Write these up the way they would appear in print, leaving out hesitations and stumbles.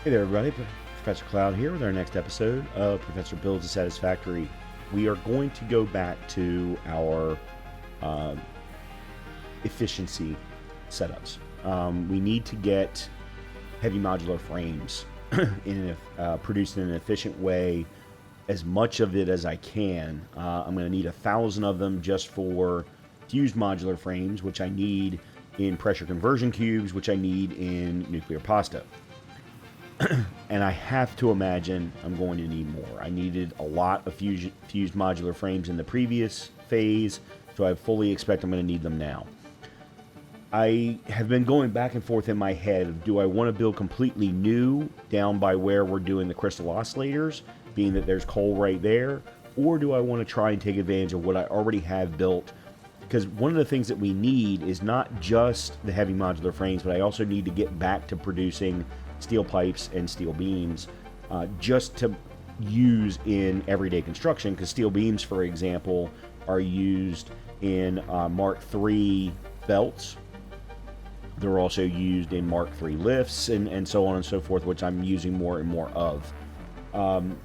Hey there, everybody. Professor Cloud here with our next episode of Professor Builds a Satisfactory. We are going to go back to our efficiency setups. We need to get heavy modular frames produced in an efficient way, as much of it as I can. I'm going to need 1,000 of them just for fused modular frames, which I need in pressure conversion cubes, which I need in nuclear pasta. And I have to imagine I'm going to need more. I needed a lot of fused modular frames in the previous phase, so I fully expect I'm going to need them now. I have been going back and forth in my head. Do I want to build completely new down by where we're doing the crystal oscillators, being that there's coal right there? Or do I want to try and take advantage of what I already have built? Because one of the things that we need is not just the heavy modular frames, but I also need to get back to producing steel pipes and steel beams just to use in everyday construction, because steel beams, for example, are used in Mark III belts. They're also used in Mark III lifts and so on and so forth, which I'm using more and more of.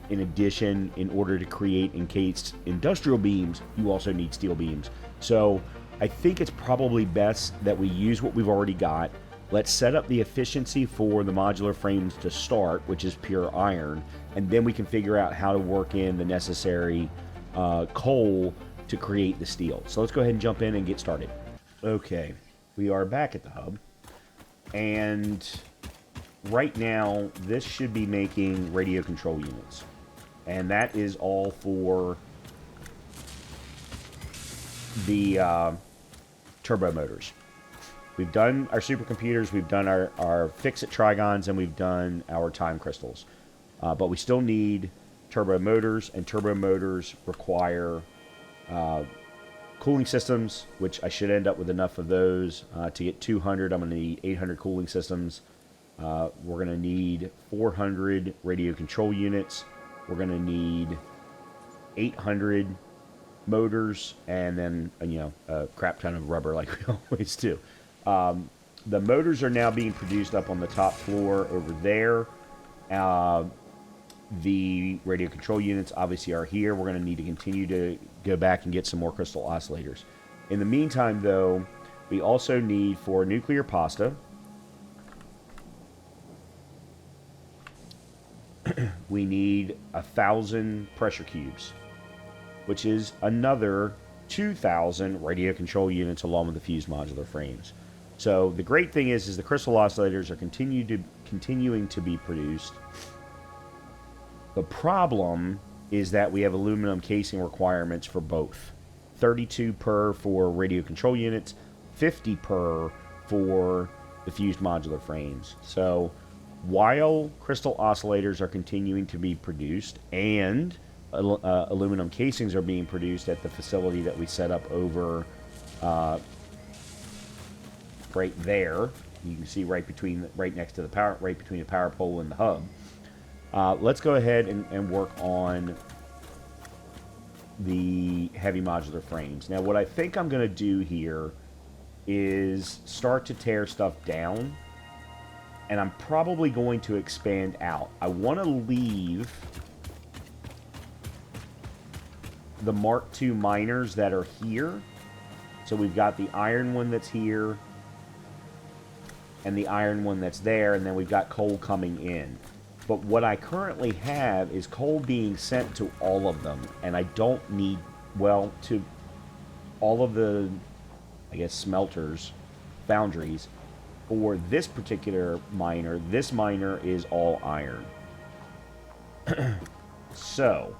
In addition, in order to create encased industrial beams, you also need steel beams. So I think it's probably best that we use what we've already got. Let's set up the efficiency for the modular frames to start, which is pure iron, and then we can figure out how to work in the necessary coal to create the steel. So let's go ahead and jump in and get started. Okay, we are back at the hub, and right now this should be making radio control units, and that is all for the turbo motors. We've done our supercomputers, we've done our fix-it trigons, and we've done our time crystals. But we still need turbo motors, and turbo motors require cooling systems, which I should end up with enough of those. To get 200, I'm going to need 800 cooling systems. We're going to need 400 radio control units. We're going to need 800 motors, and then, a crap ton of rubber like we always do. The motors are now being produced up on the top floor over there. The radio control units obviously are here. We're going to need to continue to go back and get some more crystal oscillators. In the meantime, though, we also need, for nuclear pasta, we need 1,000 pressure cubes, which is another 2,000 radio control units along with the fused modular frames. So the great thing is the crystal oscillators are continuing to be produced. The problem is that we have aluminum casing requirements for both. 32 per for radio control units, 50 per for the fused modular frames. So while crystal oscillators are continuing to be produced and aluminum casings are being produced at the facility that we set up over right there, you can see right next to the power, right between the power pole and the hub. Let's go ahead and work on the heavy modular frames. Now, what I think I'm going to do here is start to tear stuff down, and I'm probably going to expand out. I want to leave the Mark II miners that are here. So we've got the iron one that's here, and the iron one that's there, and then we've got coal coming in. But what I currently have is coal being sent to all of them, and I don't need, well, to all of the, I guess, smelters, foundries. For this particular miner, this miner is all iron. So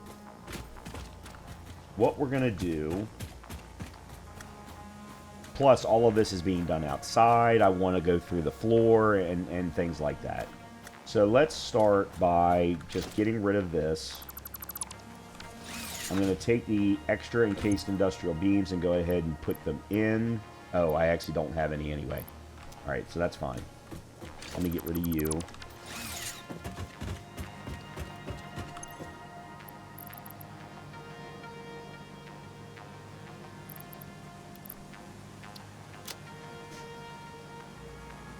what we're going to do, plus all of this is being done outside, I want to go through the floor and things like that. So let's start by just getting rid of this. I'm going to take the extra encased industrial beams and go ahead and put them in. Oh, I actually don't have any anyway. Alright, so that's fine. Let me get rid of you.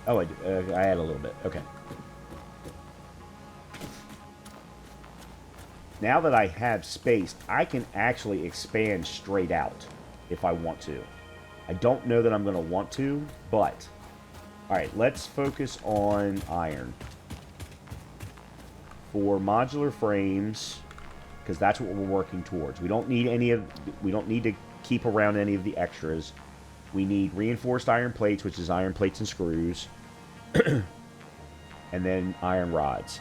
Oh, I had a little bit. Okay. now that I have space, I can actually expand straight out if I want to. I don't know that I'm going to want to, but... Alright, let's focus on iron. For modular frames, because that's what we're working towards. We don't need to keep around any of the extras. We need reinforced iron plates, which is iron plates and screws. And then iron rods.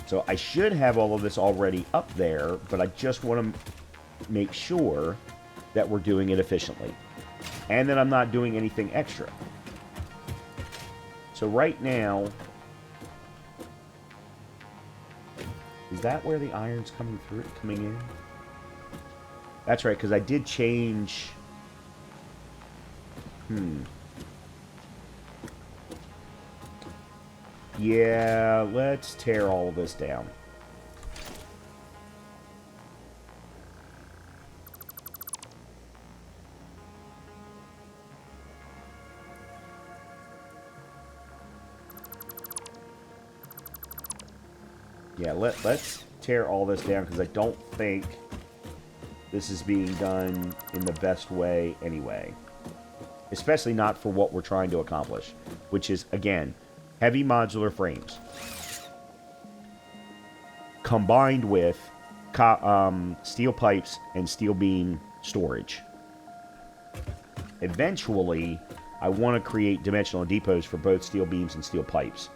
So I should have all of this already up there, but I just want to make sure that we're doing it efficiently. And that I'm not doing anything extra. So right now... Is that where the iron's coming in? That's right, because I did change... Yeah, let's tear all of this down. Yeah, let's tear all this down, because I don't think this is being done in the best way anyway. Especially not for what we're trying to accomplish, which is, again, heavy modular frames. Combined with steel pipes and steel beam storage. Eventually, I want to create dimensional depots for both steel beams and steel pipes.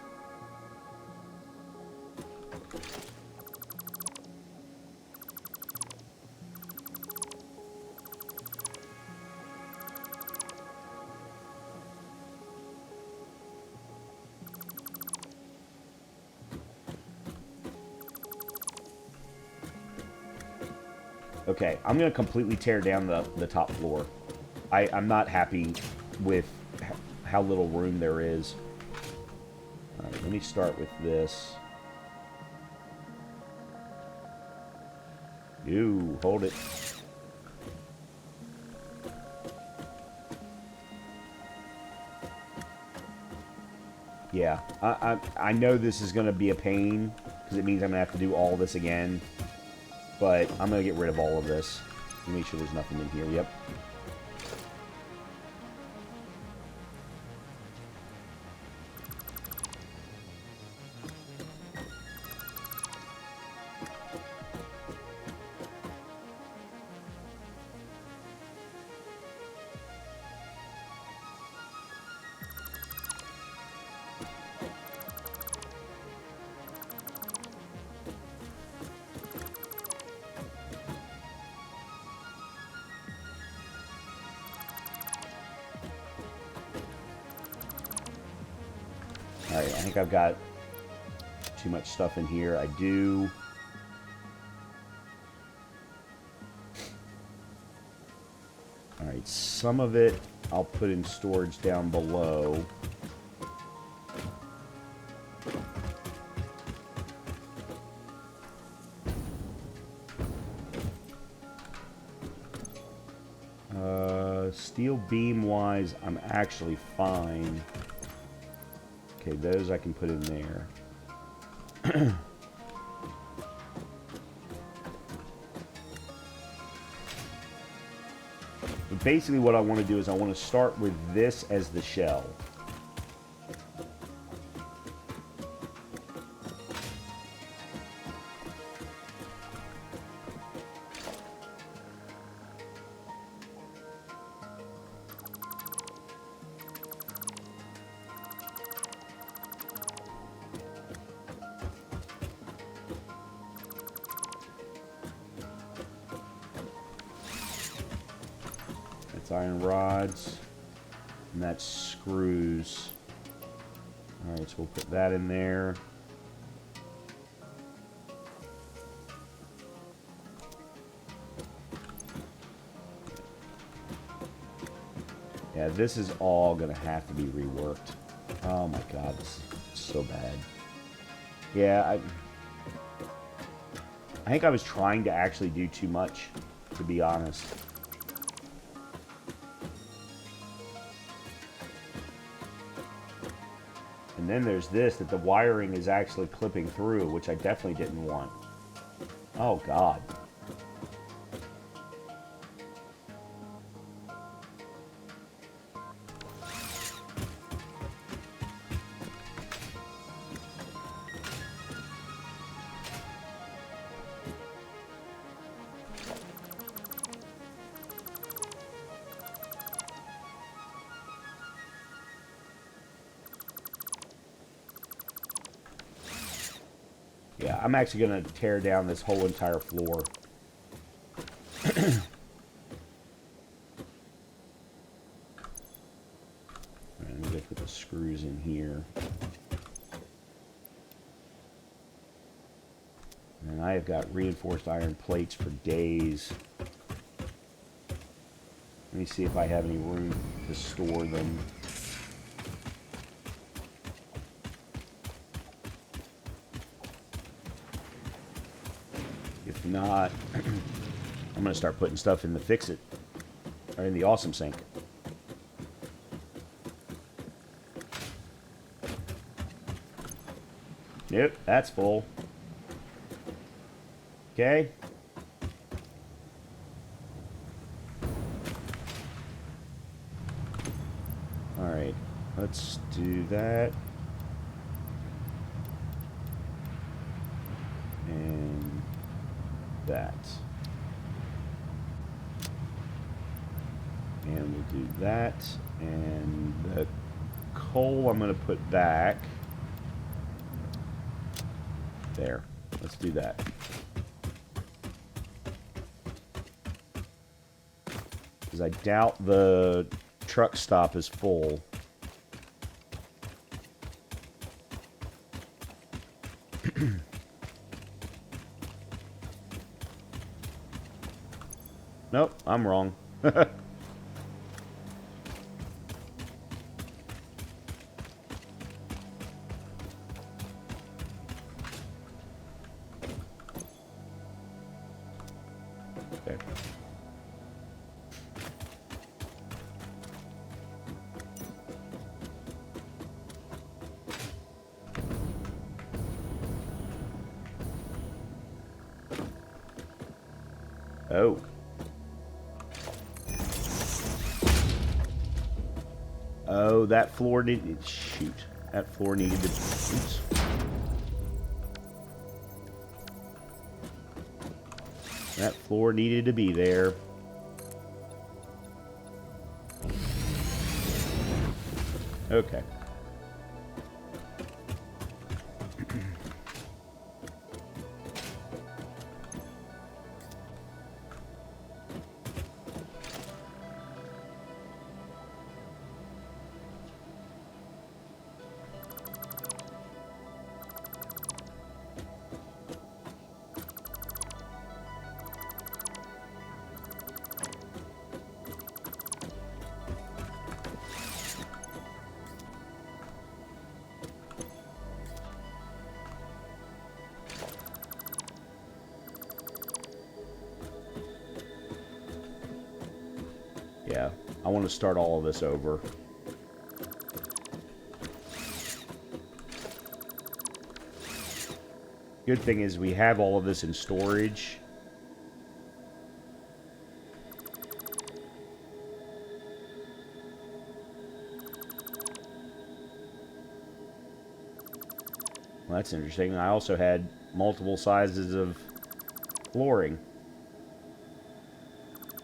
Okay, I'm going to completely tear down the top floor. I'm not happy with how little room there is. Alright, let me start with this. Ew, hold it. Yeah, I know this is going to be a pain, because it means I'm going to have to do all this again. But I'm going to get rid of all of this. Make sure there's nothing in here. Yep. Alright, I think I've got too much stuff in here. I do. Alright, some of it I'll put in storage down below. Steel beam wise, I'm actually fine. Okay, those I can put in there. But basically what I want to do is I want to start with this as the shell. Iron rods, and that's screws. Alright, so we'll put that in there. Yeah, this is all gonna have to be reworked. Oh my god, this is so bad. Yeah, I think I was trying to actually do too much, to be honest. And And then there's this, that the wiring is actually clipping through, which I definitely didn't want. Oh, God. Yeah, I'm actually going to tear down this whole entire floor. I'm going to put the screws in here. And I have got reinforced iron plates for days. Let me see if I have any room to store them. If not, I'm going to start putting stuff in the fix-it, or in the awesome sink. Yep, that's full. Okay. Alright, let's do that. And that. And we'll do that. And the coal I'm going to put back. There. Let's do that. Because I doubt the truck stop is full. Nope, I'm wrong. Okay. Oh. Oh, that floor needed... Shoot. That floor needed to... Oops. That floor needed to be there. Okay. Yeah, I want to start all of this over. Good thing is we have all of this in storage. Well, that's interesting. I also had multiple sizes of flooring.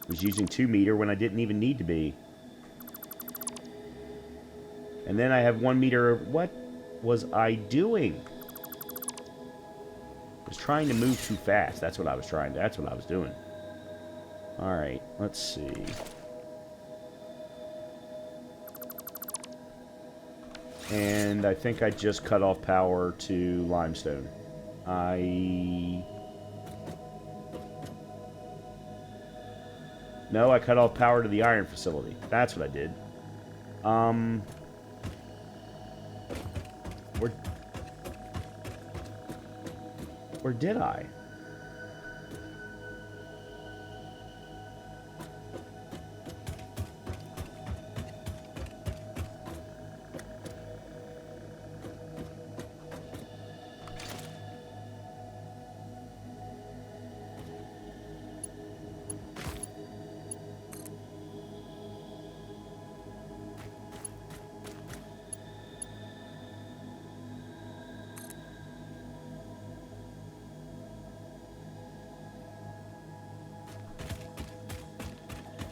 Was using 2 meter when I didn't even need to be. And then I have 1 meter. What was I doing? I was trying to move too fast. That's what I was trying to. That's what I was doing. All right, let's see. And I think I just cut off power to limestone. No, I cut off power to the iron facility. That's what I did. Or did I?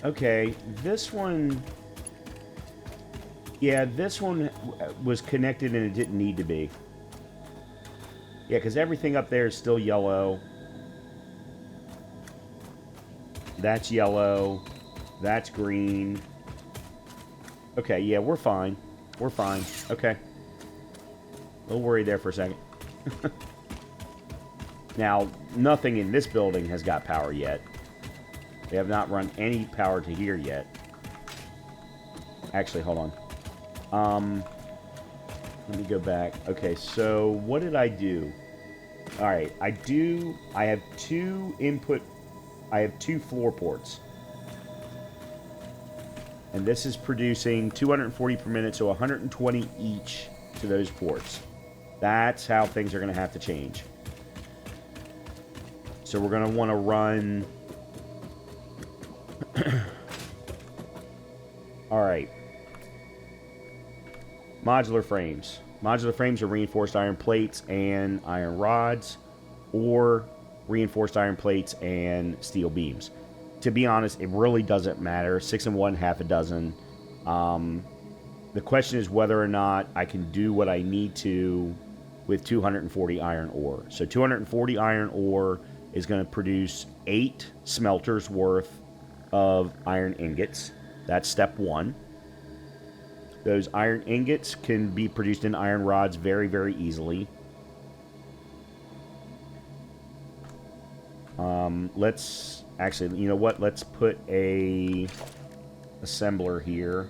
Okay, this one... Yeah, this one was connected and it didn't need to be. Yeah, because everything up there is still yellow. That's yellow. That's green. Okay, yeah, we're fine. We're fine. Okay. A little worried there for a second. Now, nothing in this building has got power yet. They have not run any power to here yet. Actually, hold on. Let me go back. Okay, so what did I do? Alright, I have two input, I have two floor ports. And this is producing 240 per minute, so 120 each to those ports. That's how things are going to have to change. So we're going to want to run... Alright. Modular frames. Modular frames are reinforced iron plates and iron rods, or reinforced iron plates and steel beams. To be honest, it really doesn't matter. 6 and 1, half a dozen. The question is whether or not I can do what I need to with 240 iron ore. So 240 iron ore is going to produce 8 smelters worth of iron ingots. That's step 1. Those iron ingots can be produced in iron rods very, very easily. Let's... Actually, you know what? Let's put a assembler here.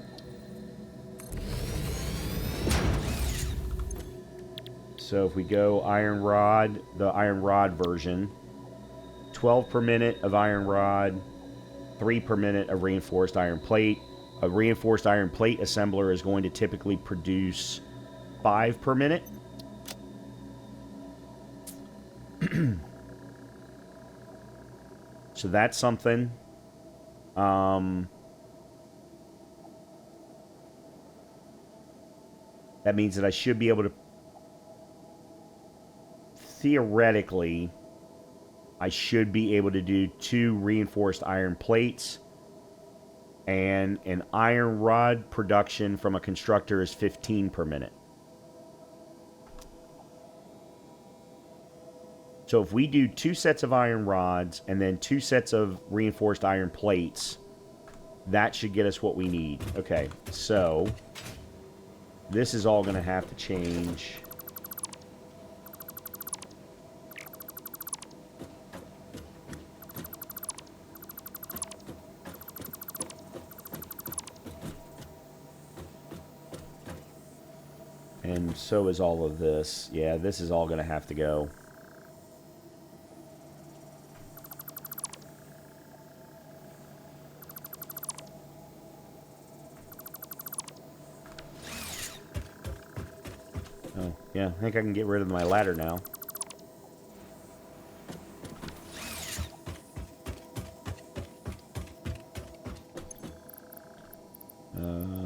So if we go iron rod, the iron rod version, 12 per minute of iron rod, 3 per minute of reinforced iron plate. A reinforced iron plate assembler is going to typically produce 5 per minute. So that's something. That means that I should be able to... Theoretically, I should be able to do 2 reinforced iron plates. And an iron rod production from a constructor is 15 per minute. So if we do 2 sets of iron rods and then 2 sets of reinforced iron plates, that should get us what we need. Okay, so this is all going to have to change. And so is all of this. Yeah, this is all going to have to go. Oh, yeah, I think I can get rid of my ladder now.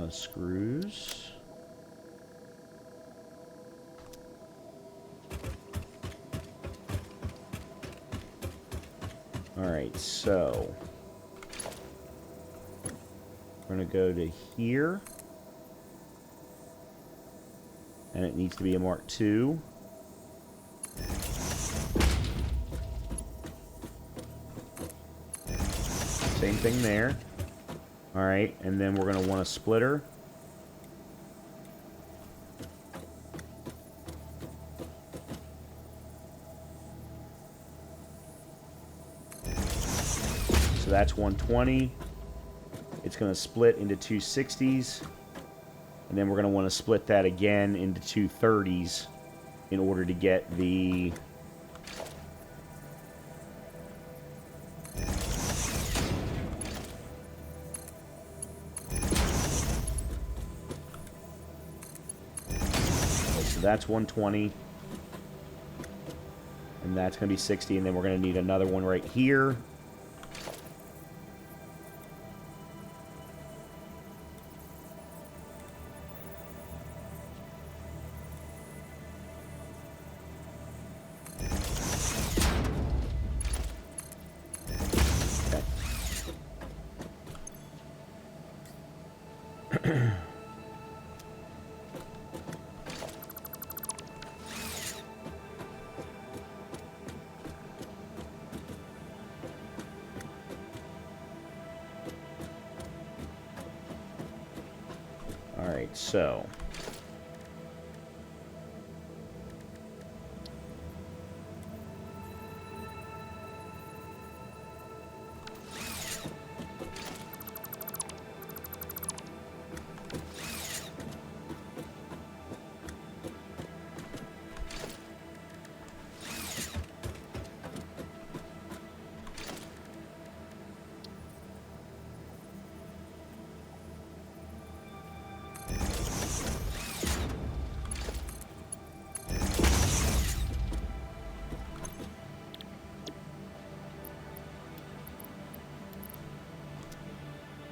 Screws. Alright, so we're going to go to here. And it needs to be a Mark II. Same thing there. Alright, and then we're going to want a splitter. So that's 120. It's going to split into 260s. And then we're going to want to split that again into 230s in order to get the... So that's 120. And that's going to be 60. And then we're going to need another one right here. Alright, so...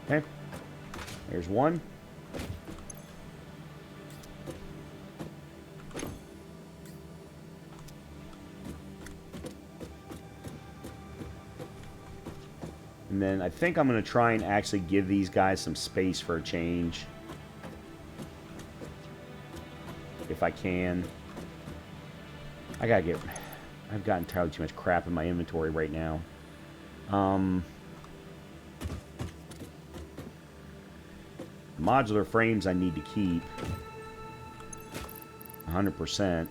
Okay, there's one. And then I think I'm going to try and actually give these guys some space for a change. If I can. I've got entirely too much crap in my inventory right now. Modular frames I need to keep 100%.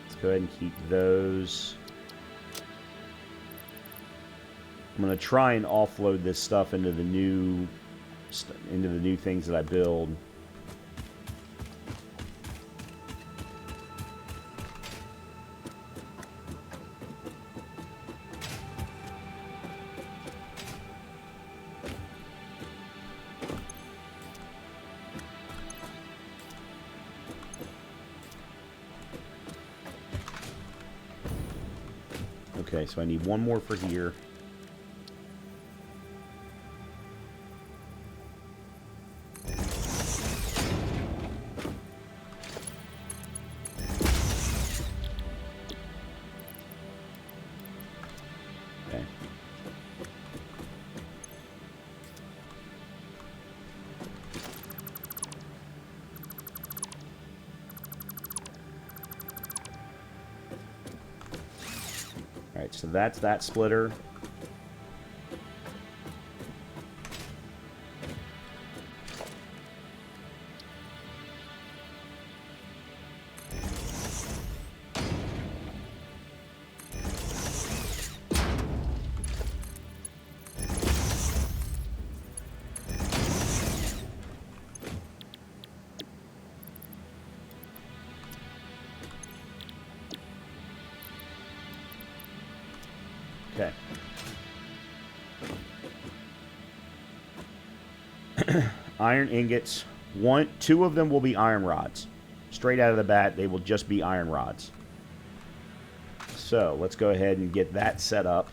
Let's go ahead and keep those. I'm going to try and offload this stuff into the new things that I build. Okay, so I need one more for here. Okay. Alright, so that's that splitter. Okay. Iron ingots. Two of them will be iron rods. Straight out of the bat, they will just be iron rods. So, let's go ahead and get that set up.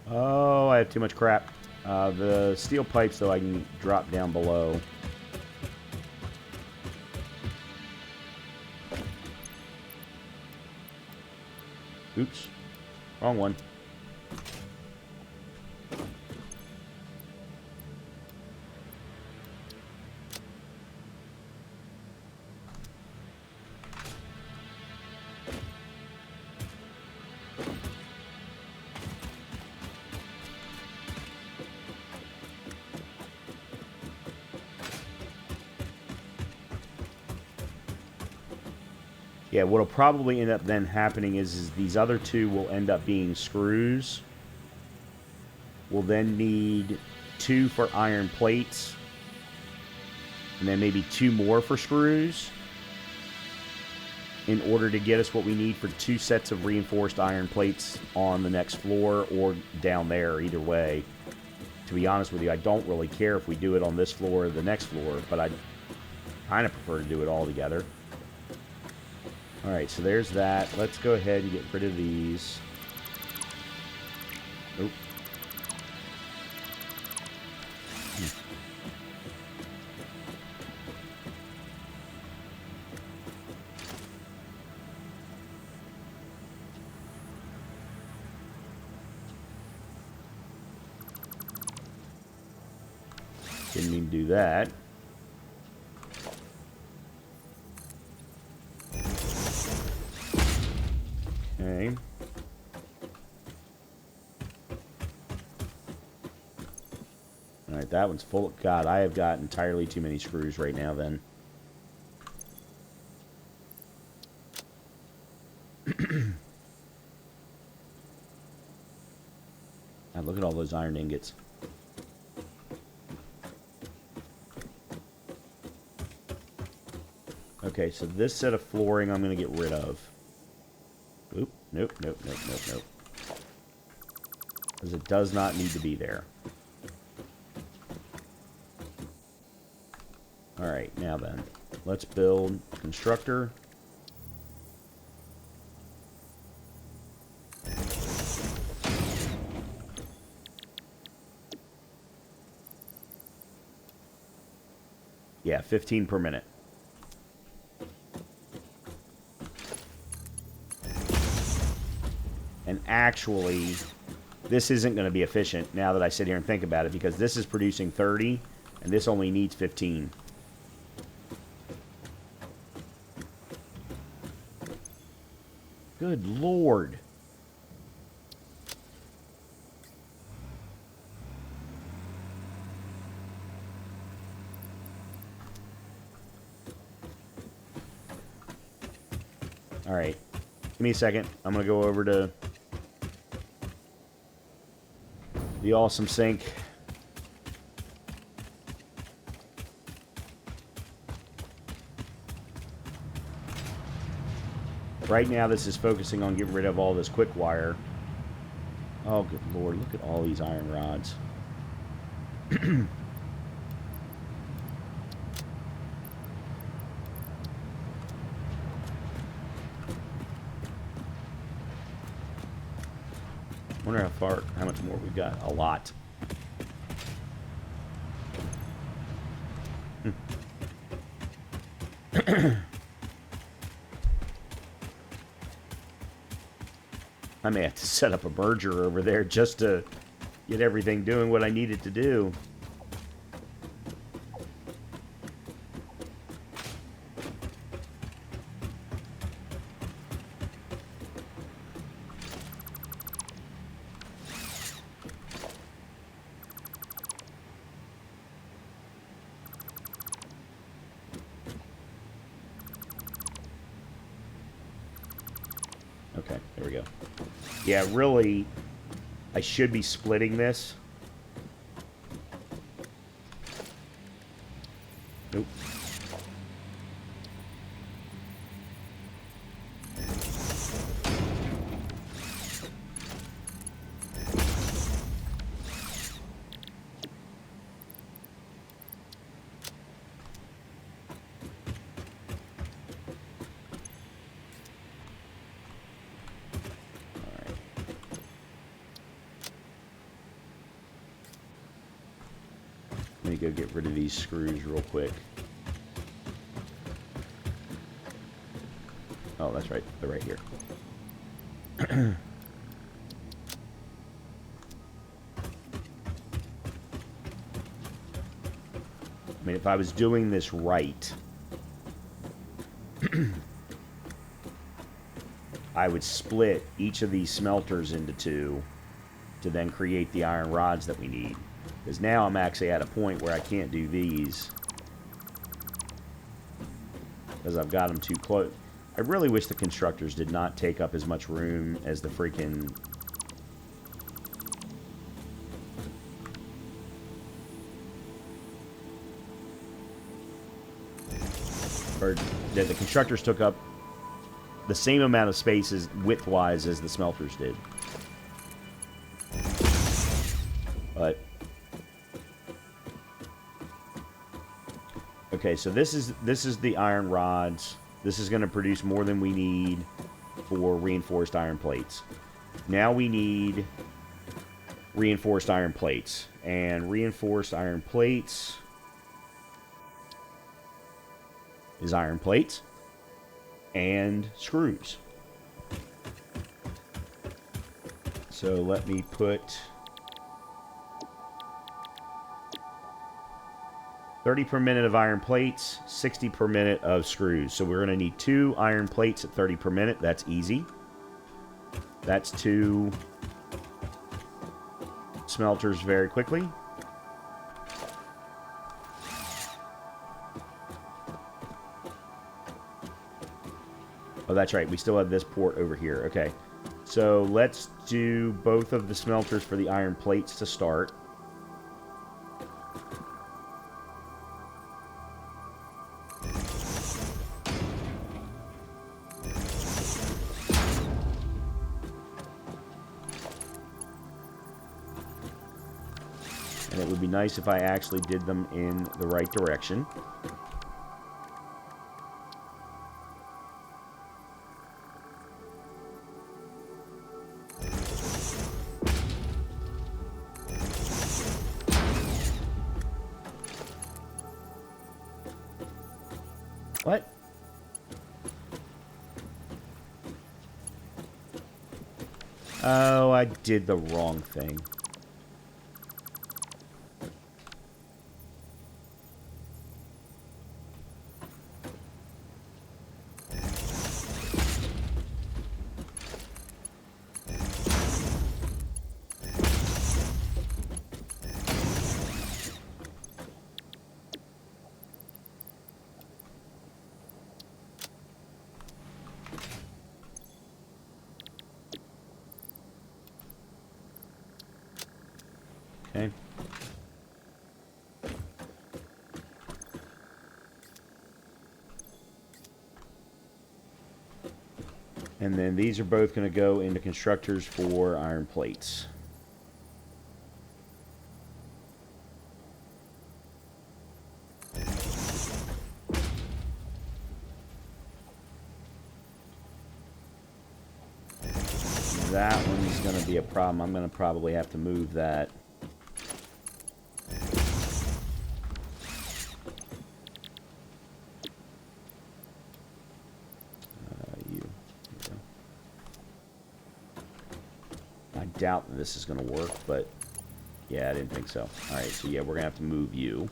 Oh, I have too much crap. The steel pipes, though, I can drop down below. Oops. Wrong one. Yeah, what'll probably end up then happening is these other two will end up being screws. We'll then need 2 for iron plates. And then maybe 2 more for screws. In order to get us what we need for 2 sets of reinforced iron plates on the next floor or down there, either way. To be honest with you, I don't really care if we do it on this floor or the next floor, but I kind of prefer to do it all together. Alright, so there's that. Let's go ahead and get rid of these. Oop. Didn't mean to do that. Okay. Alright, that one's full. God, I have got entirely too many screws right now then. God, look at all those iron ingots. Okay, so this set of flooring I'm going to get rid of. Oop, nope, nope, nope, nope, nope. Because it does not need to be there. Alright, now then. Let's build a constructor. Yeah, 15 per minute. And actually, this isn't going to be efficient now that I sit here and think about it, because this is producing 30, and this only needs 15. Good Lord. Alright. Give me a second. I'm going to go over to the awesome sink. Right now, this is focusing on getting rid of all this quick wire. Oh, good Lord. Look at all these iron rods. Wonder how much more we've got. A lot. I may have to set up a merger over there just to get everything doing what I need it to do. Okay, there we go. Yeah, really, I should be splitting this. Nope. Let me go get rid of these screws real quick. Oh, that's right. They're right here. I mean, if I was doing this right, I would split each of these smelters into two to then create the iron rods that we need. Because now I'm actually at a point where I can't do these because I've got them too close. I really wish the constructors did not take up as much room as the freaking... or that the constructors took up the same amount of space as width-wise as the smelters did. But... okay, so this is the iron rods. This is going to produce more than we need for reinforced iron plates. Now we need reinforced iron plates. And reinforced iron plates is iron plates and screws. So let me put 30 per minute of iron plates, 60 per minute of screws. So we're going to need 2 iron plates at 30 per minute. That's easy. That's 2 smelters very quickly. Oh, that's right. We still have this port over here. Okay. So let's do both of the smelters for the iron plates to start. And it would be nice if I actually did them in the right direction. What? Oh, I did the wrong thing. Okay. And then these are both going to go into constructors for iron plates. That one's going to be a problem. I'm going to probably have to move that. I doubt that this is going to work, but yeah, I didn't think so. All right, so yeah, we're going to have to move you.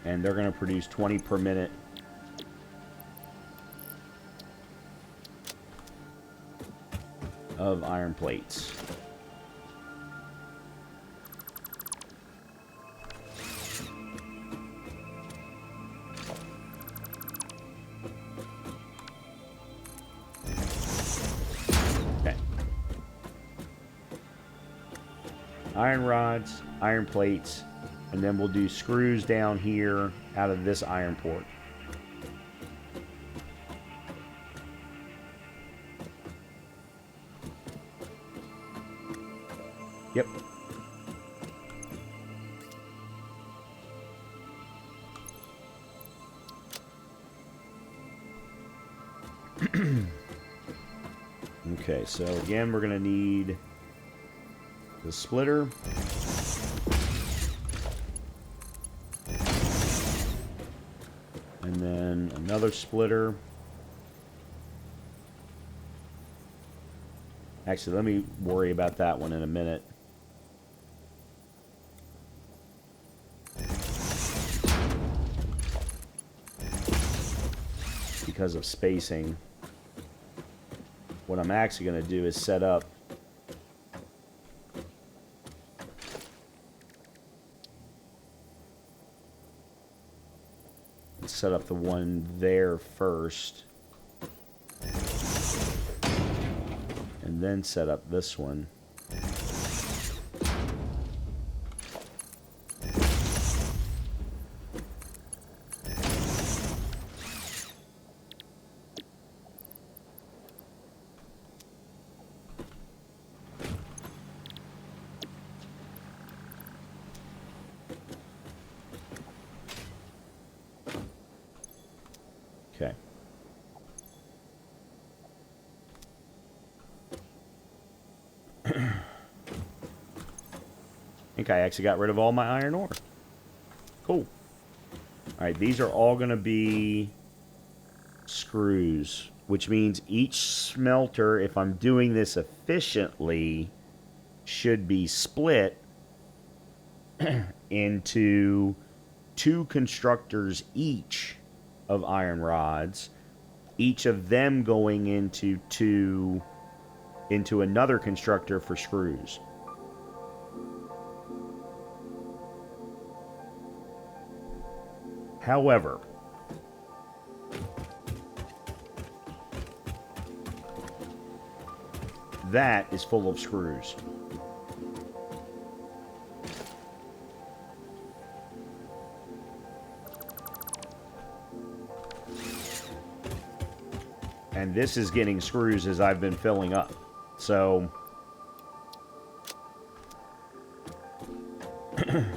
And they're going to produce 20 per minute. Of iron plates. Okay. Iron rods, iron plates, and then we'll do screws down here out of this iron port. Yep. Okay, so again, we're going to need the splitter. And then another splitter. Actually, let me worry about that one in a minute. Because of spacing. What I'm actually going to do is set up the one there first. And then set up this one. Okay. think I actually got rid of all my iron ore. Cool. Alright, these are all going to be screws, which means each smelter, if I'm doing this efficiently, should be split into 2 constructors each of iron rods, each of them going into another constructor for screws. However, that is full of screws. And this is getting screws as I've been filling up. So and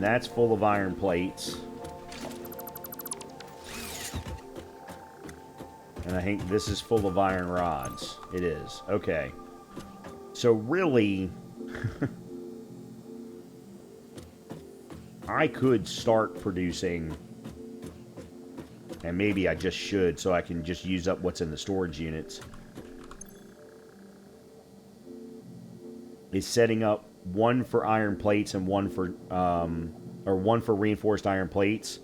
that's full of iron plates. And I think this is full of iron rods. It is. Okay. So really, I could start producing, and maybe I just should, so I can just use up what's in the storage units, is setting up one for iron plates and one for reinforced iron plates,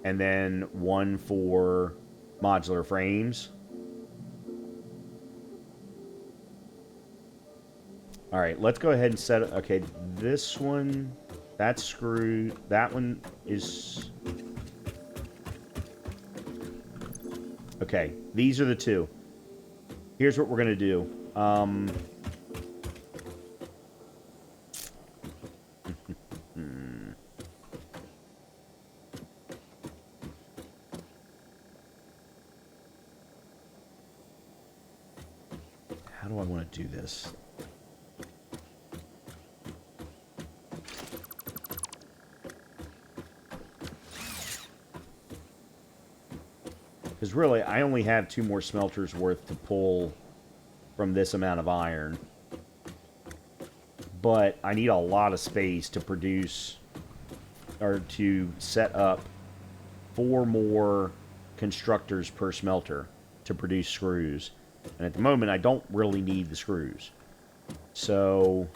and then one for modular frames. All right, let's go ahead and set it. Okay, this one, that's screwed. That one is... Okay, these are the 2. Here's what we're going to do. How do I want to do this? Because really, I only have 2 more smelters worth to pull from this amount of iron. But I need a lot of space to produce, or to set up 4 more constructors per smelter to produce screws. And at the moment, I don't really need the screws. So...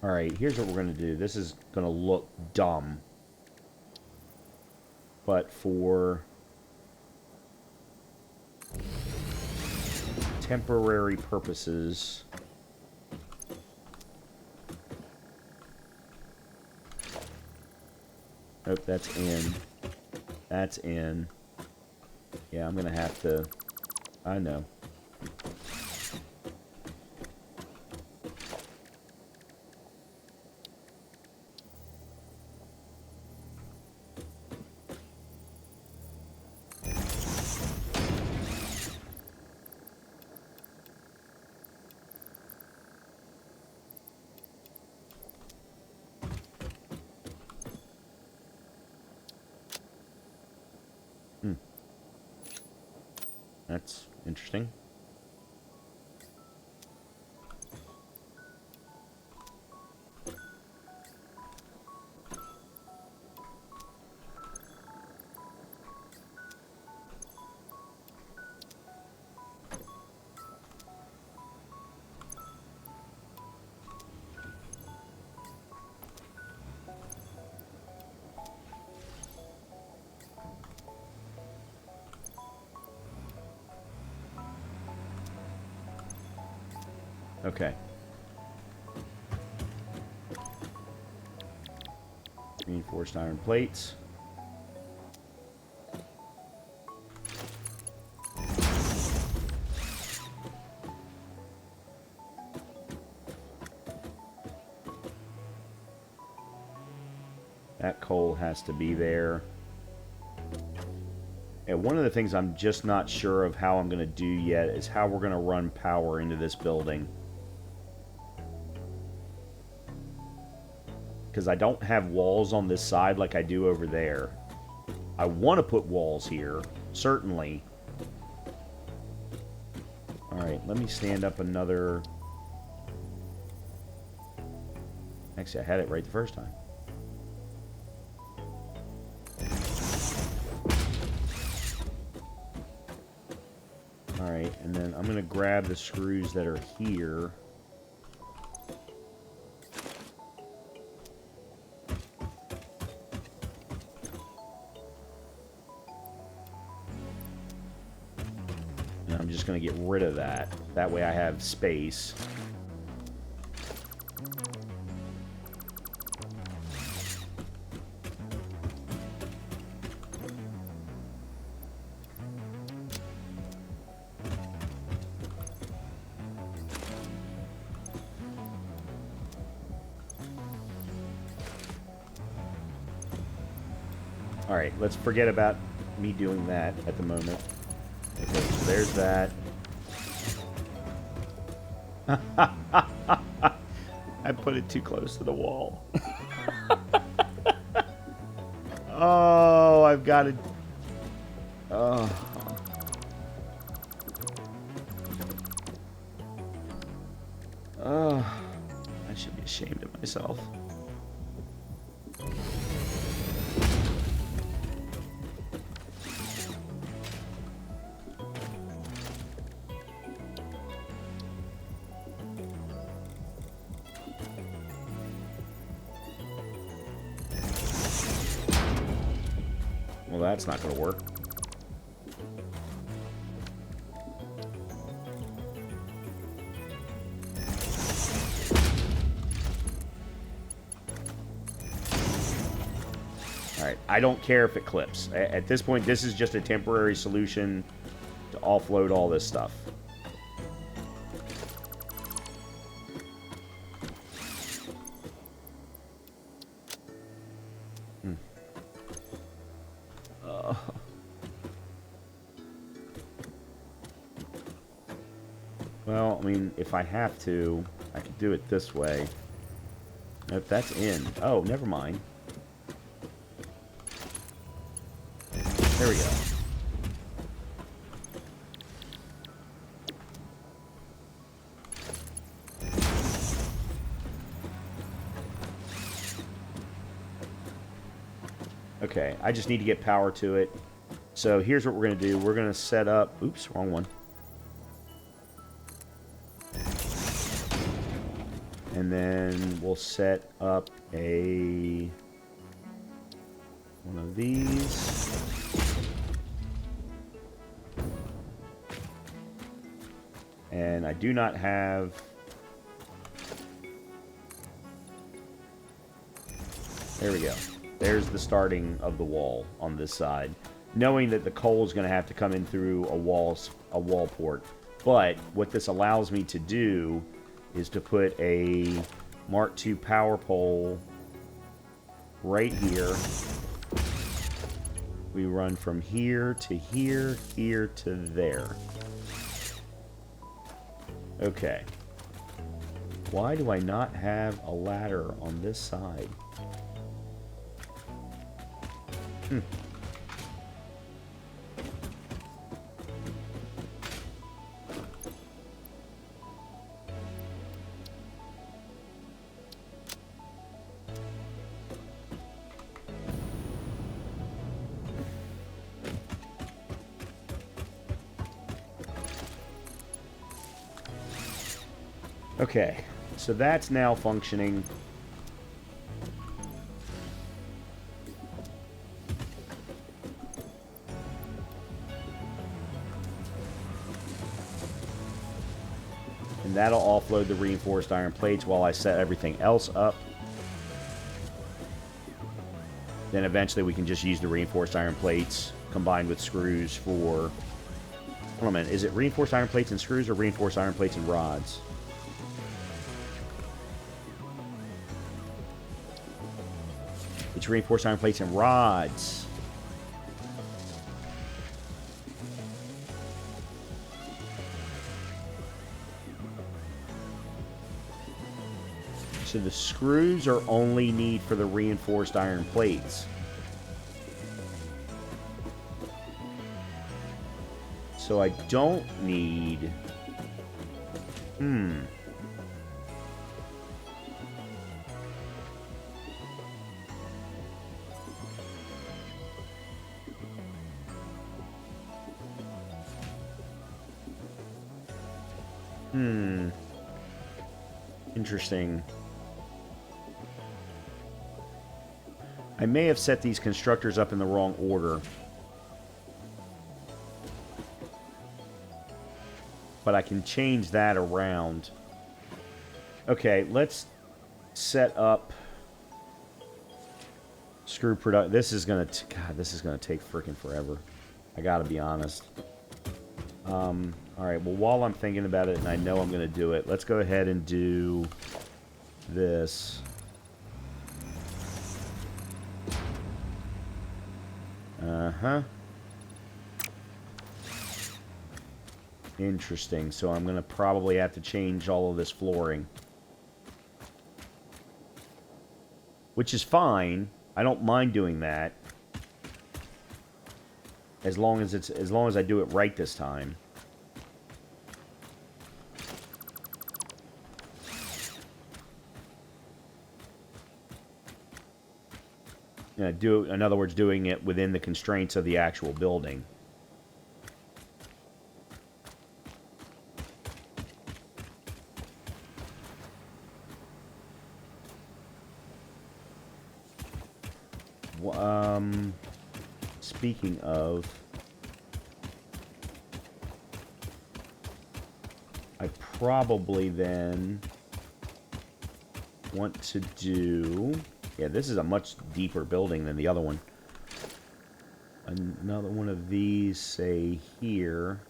Alright, here's what we're going to do. This is going to look dumb. But for temporary purposes... Oh, that's in. That's in. Yeah, I'm gonna have to... I know. That's interesting. Okay. Reinforced iron plates. That coal has to be there. And one of the things I'm just not sure of how I'm going to do yet is how we're going to run power into this building. because I don't have walls on this side like I do over there. I want to put walls here, certainly. Alright, let me stand up another... Actually, I had it right the first time. Alright, and then I'm going to grab the screws that are here. And I'm just going to get rid of that. That way I have space. Alright, let's forget about me doing that at the moment. Okay, so there's that. I put it too close to the wall. Oh, I've got it. Oh. Oh. I should be ashamed of myself. Well, that's not going to work. Alright, I don't care if it clips. At this point, this is just a temporary solution to offload all this stuff. Well, I mean, if I have to, I could do it this way. Nope, that's in. Oh, never mind. There we go. Okay, I just need to get power to it. So here's what we're going to do. We're going to set up... Oops, wrong one. And then we'll set up one of these. And I do not have... There we go. There's the starting of the wall on this side. Knowing that the coal is going to have to come in through a wall port. But what this allows me to do is to put a Mark II power pole right here. We run from here to here, here to there. Okay. Why do I not have a ladder on this side? Okay, so that's now functioning. And that'll offload the reinforced iron plates while I set everything else up. Then eventually we can just use the reinforced iron plates combined with screws for... Hold on a minute, is it reinforced iron plates and screws or reinforced iron plates and rods? It's reinforced iron plates and rods. So the screws are only need for the reinforced iron plates. So I don't need... Interesting. I may have set these constructors up in the wrong order. But I can change that around. Okay, let's set up screw product. This is gonna take freaking forever. I gotta be honest. All right. Well, while I'm thinking about it, and I know I'm gonna do it, let's go ahead and do this. Interesting. So I'm gonna probably have to change all of this flooring, which is fine. I don't mind doing that as long as I do it right this time. In other words, doing it within the constraints of the actual building. Speaking of, I probably then want to do... Yeah, this is a much deeper building than the other one. Another one of these, say, here.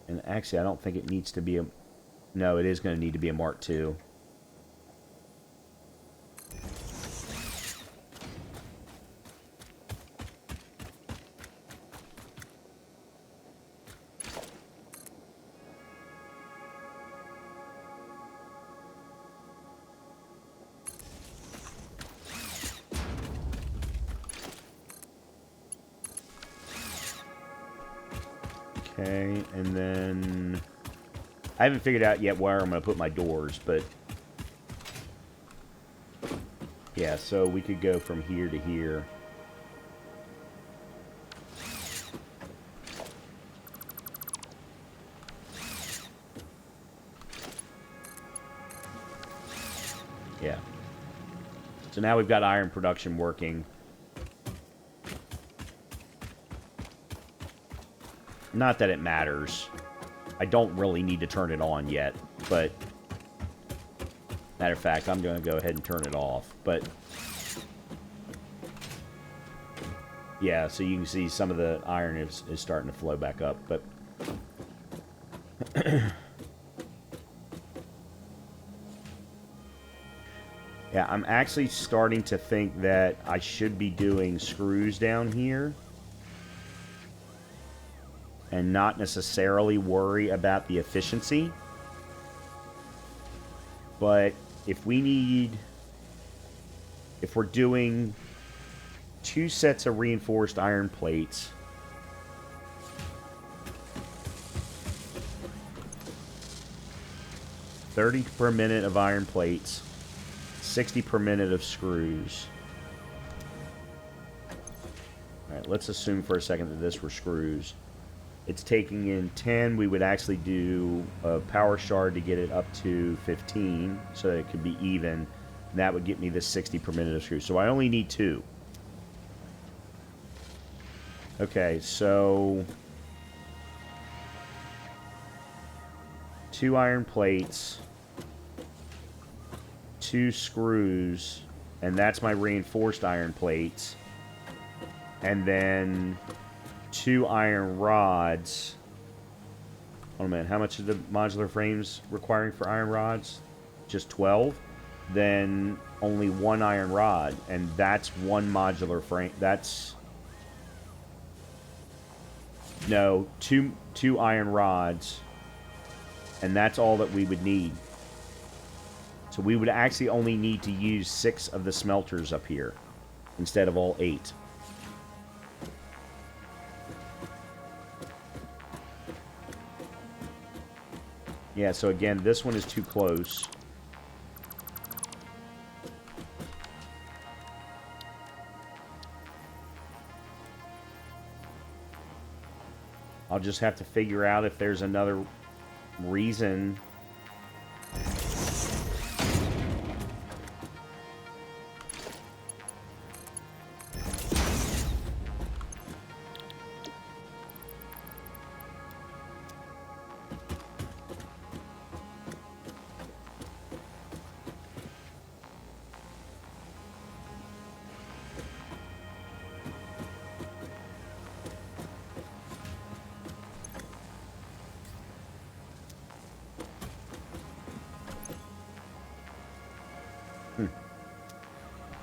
And actually, I don't think it needs to be a... No, it is going to need to be a Mark II. Okay, and then... I haven't figured out yet where I'm going to put my doors, but... Yeah, so we could go from here to here. Yeah. So now we've got iron production working. Not that it matters. I don't really need to turn it on yet, but... Matter of fact, I'm going to go ahead and turn it off, but... Yeah, so you can see some of the iron is starting to flow back up, but... Yeah, I'm actually starting to think that I should be doing screws down here. And not necessarily worry about the efficiency. But if we're doing 2 sets of reinforced iron plates, $30 per minute of iron plates, 60 per minute of screws. Alright, let's assume for a second that this were screws. It's taking in 10. We would actually do a power shard to get it up to 15 so that it could be even. And that would get me this 60 per minute of screws. So I only need 2. Okay, so 2 iron plates, 2 screws, and that's my reinforced iron plates. And then 2 iron rods. Oh man, how much is the modular frames requiring for iron rods? Just 12? Then only 1 iron rod, and that's 1 modular frame. That's No, two iron rods, and that's all that we would need. So we would actually only need to use 6 of the smelters up here instead of all 8. Yeah, so again, this one is too close. I'll just have to figure out if there's another reason.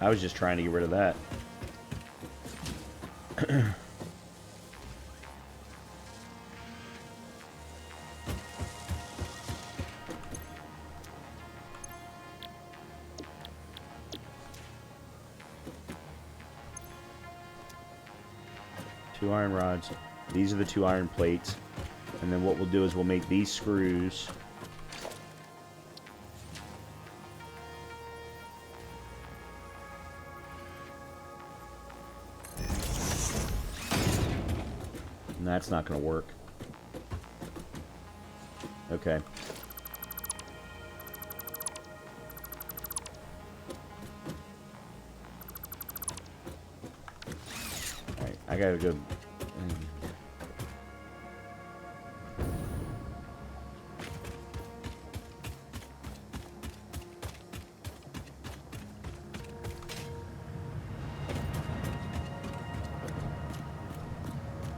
I was just trying to get rid of that. Two iron rods. These are the 2 iron plates. And then what we'll do is we'll make these screws. And that's not going to work. Okay. Alright, I gotta go.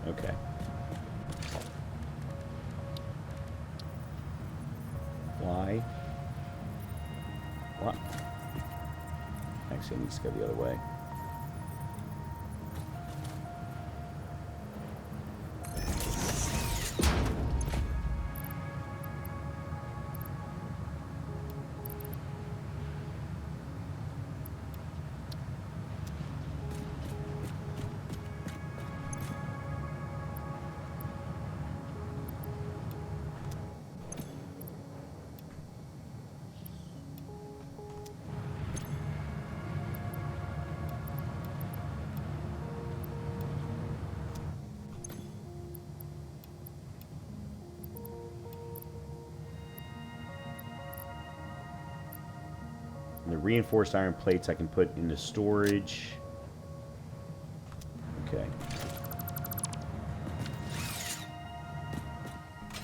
Okay. Why? What? Actually, it needs to go the other way. And the reinforced iron plates I can put into storage. Okay.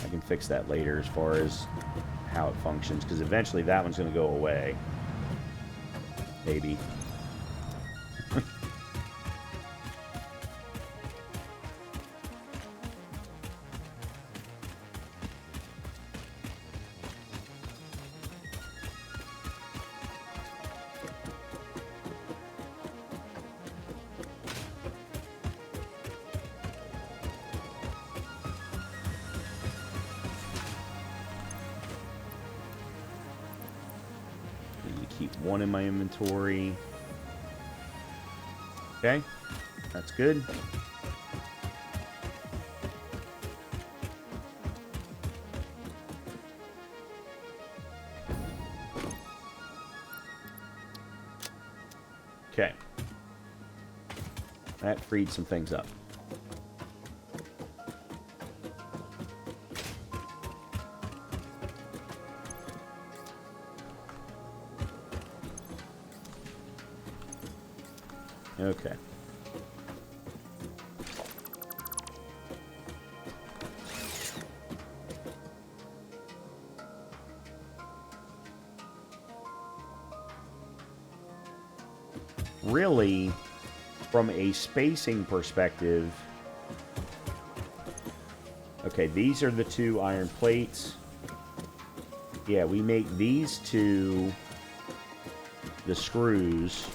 I can fix that later as far as how it functions, because eventually that one's going to go away. Maybe. Keep one in my inventory. Okay, that's good. Okay, that freed some things up. Okay. Really, from a spacing perspective, okay, these are the 2 iron plates. Yeah, we make these 2 the screws.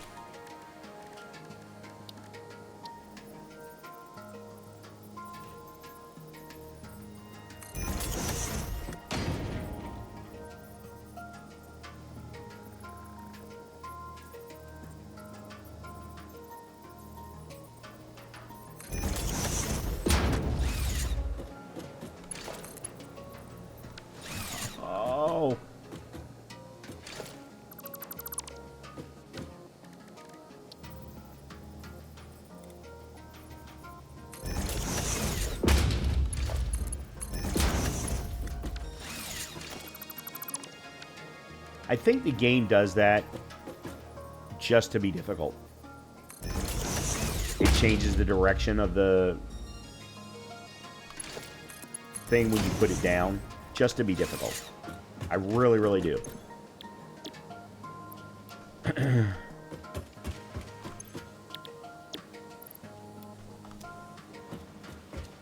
I think the game does that just to be difficult. It changes the direction of the thing when you put it down, just to be difficult. I really, really do.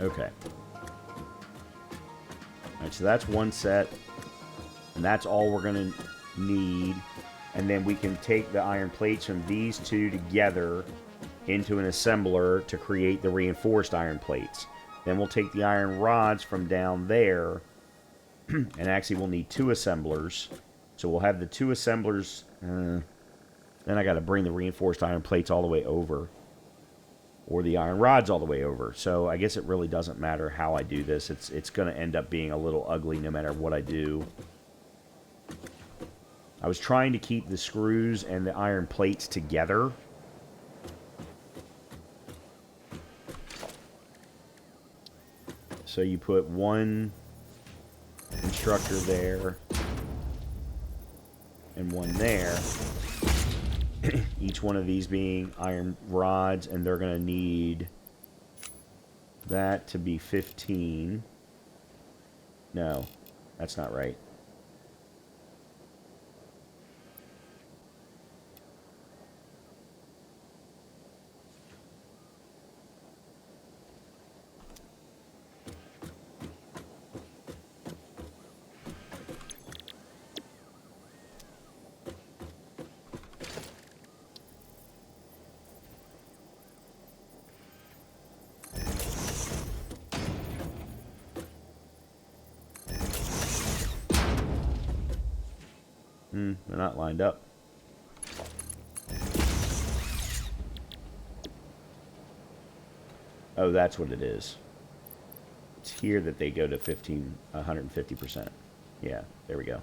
Okay. Alright, so that's one set. And that's all we're going to need. And then we can take the iron plates from these two together into an assembler to create the reinforced iron plates. Then we'll take the iron rods from down there, and actually we'll need two assemblers. So we'll have the two assemblers. Then I got to bring the reinforced iron plates all the way over, or the iron rods all the way over. So I guess it really doesn't matter how I do this. It's going to end up being a little ugly no matter what I do. I was trying to keep the screws and the iron plates together. So you put one constructor there and one there. Each one of these being iron rods, and they're going to need that to be 15. No, that's not right. They're not lined up. Oh, that's what it is. It's here that they go to 150%. Yeah, there we go.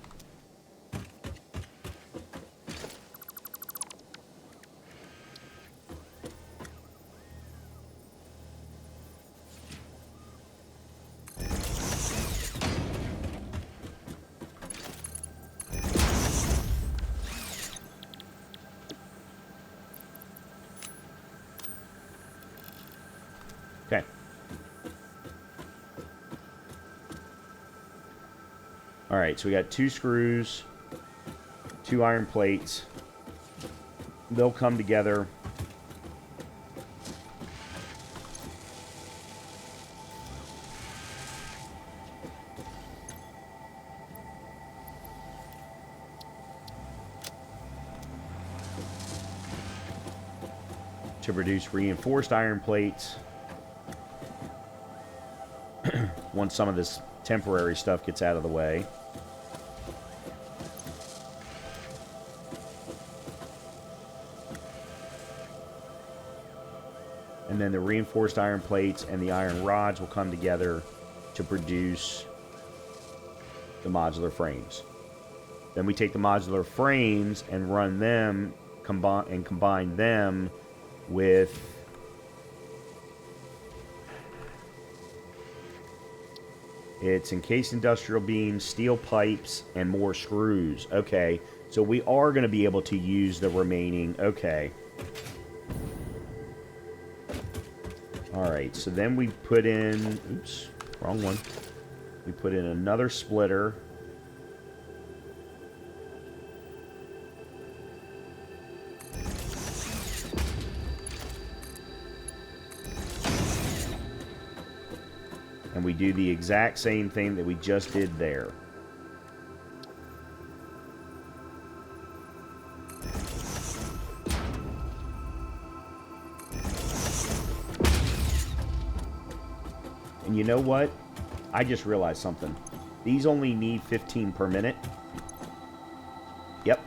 Okay. All right, so we got two screws, two iron plates. They'll come together. To produce reinforced iron plates. Once some of this temporary stuff gets out of the way. And then the reinforced iron plates and the iron rods will come together to produce the modular frames. Then we take the modular frames and run them, combine them with it's encased industrial beams, steel pipes, and more screws. Okay, so we are going to be able to use the remaining. Okay. Alright, so then we put in... Oops, wrong one. We put in another splitter. And we do the exact same thing that we just did there. And you know what? I just realized something. These only need 15 per minute. Yep.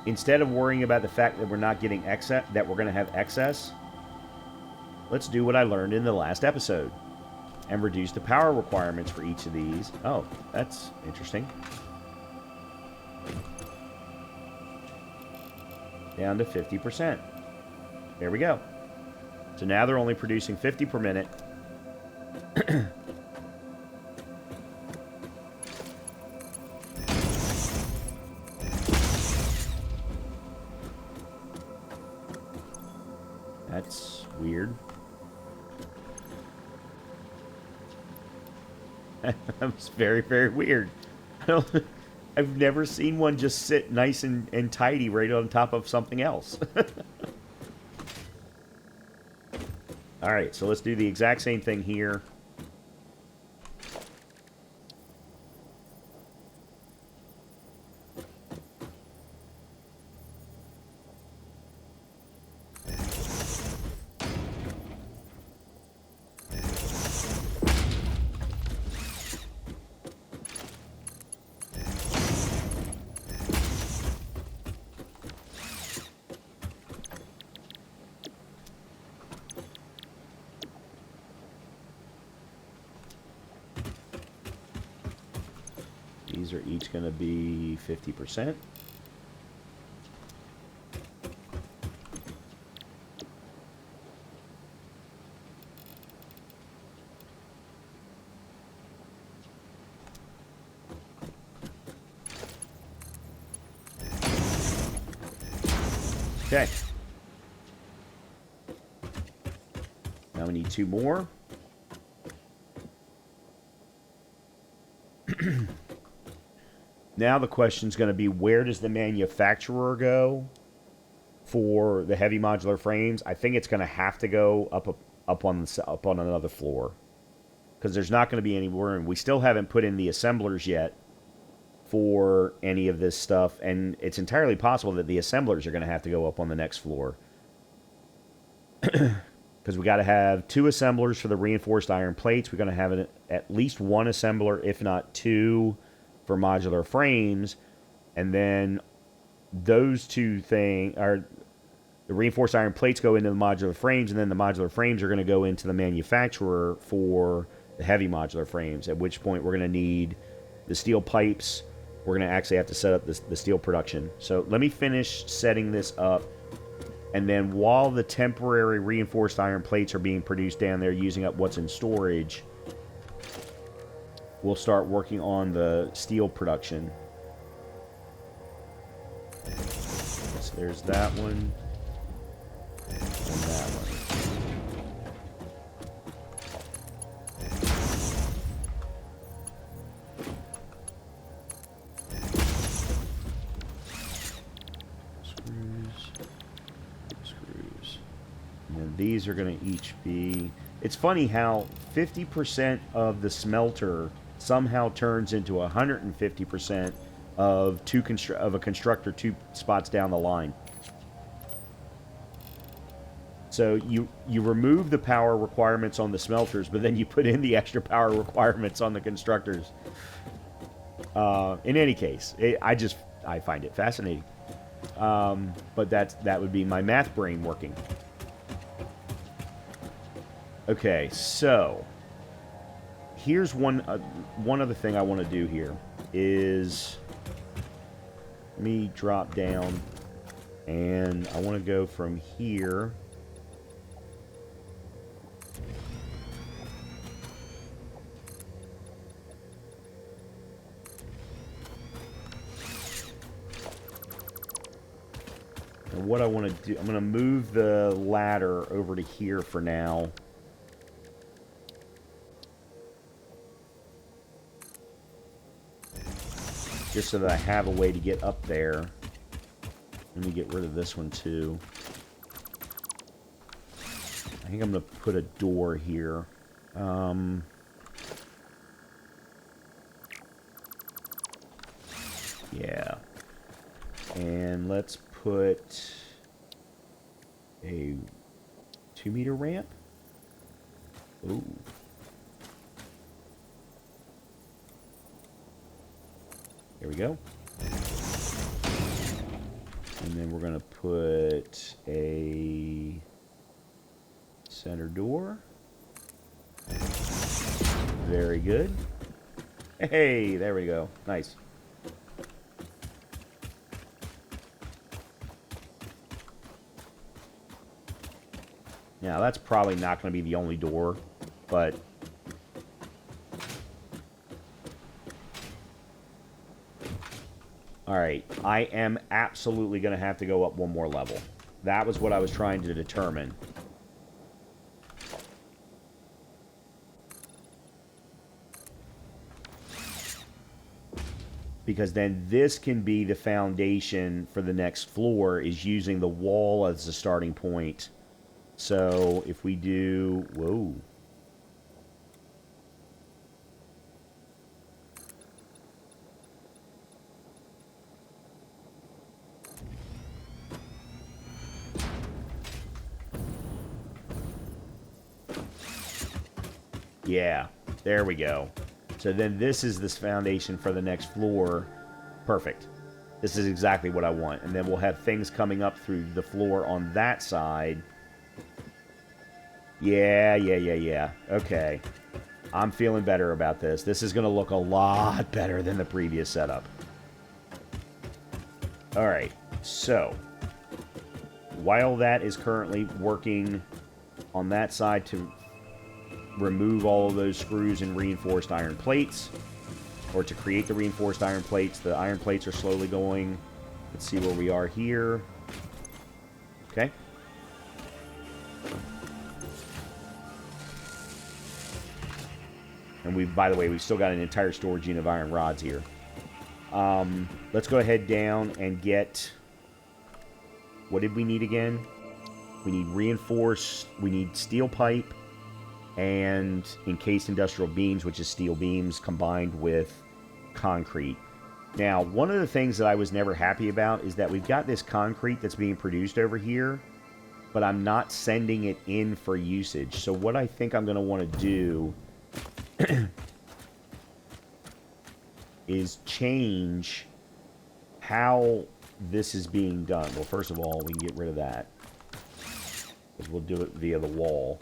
Instead of worrying about the fact that we're not getting excess, that we're going to have excess, let's do what I learned in the last episode and reduce the power requirements for each of these. Oh, that's interesting. Down to 50%. There we go. So now they're only producing 50 per minute. That's weird. That was very, very weird. I've never seen one just sit nice and tidy right on top of something else. Alright, so let's do the exact same thing here. These are each going to be 50%. Okay. Now we need 2 more. Now the question's going to be, where does the manufacturer go for the heavy modular frames? I think it's going to have to go up on another floor, because there's not going to be any room. We still haven't put in the assemblers yet for any of this stuff, and it's entirely possible that the assemblers are going to have to go up on the next floor. Because we got to have 2 assemblers for the reinforced iron plates. We're going to have at least 1 assembler, if not 2, for modular frames. And then those 2 things are, the reinforced iron plates go into the modular frames, and then the modular frames are going to go into the manufacturer for the heavy modular frames, at which point we're going to need the steel pipes. We're going to actually have to set up the steel production. So let me finish setting this up. And then while the temporary reinforced iron plates are being produced down there using up what's in storage, we'll start working on the steel production. So there's that one. And that one. Screws. And these are going to each be... It's funny how 50% of the smelter somehow turns into 150% of a constructor 2 spots down the line. So you remove the power requirements on the smelters, but then you put in the extra power requirements on the constructors. In any case, I find it fascinating. But that would be my math brain working. Okay, so here's one other thing I want to do here is, let me drop down, and I want to go from here and what I want to do, I'm going to move the ladder over to here for now. Just so that I have a way to get up there. Let me get rid of this one too. I think I'm going to put a door here. Yeah. And let's put a 2-meter ramp. Ooh. There we go. And then we're going to put a center door. Very good. Hey, there we go. Nice. Now, that's probably not going to be the only door, but... Alright, I am absolutely going to have to go up one more level. That was what I was trying to determine. because then this can be the foundation for the next floor, is using the wall as a starting point. So if we do, whoa. Yeah, there we go. So then this is this foundation for the next floor. Perfect. This is exactly what I want. And then we'll have things coming up through the floor on that side. Yeah. Okay. I'm feeling better about this. This is going to look a lot better than the previous setup. All right. So, while that is currently working on that side to remove all of those screws and reinforced iron plates, or to create the reinforced iron plates, the iron plates are slowly going. Let's see where we are here. Okay. And we, by the way, we've still got an entire storage unit of iron rods here. Let's go ahead down and get... What did we need again? We need reinforced... We need steel pipe and encased industrial beams, which is steel beams combined with concrete. Now, one of the things that I was never happy about is that we've got this concrete that's being produced over here, but I'm not sending it in for usage. So what I think I'm going to want to do is change how this is being done. Well, first of all, we can get rid of that, because we'll do it via the wall.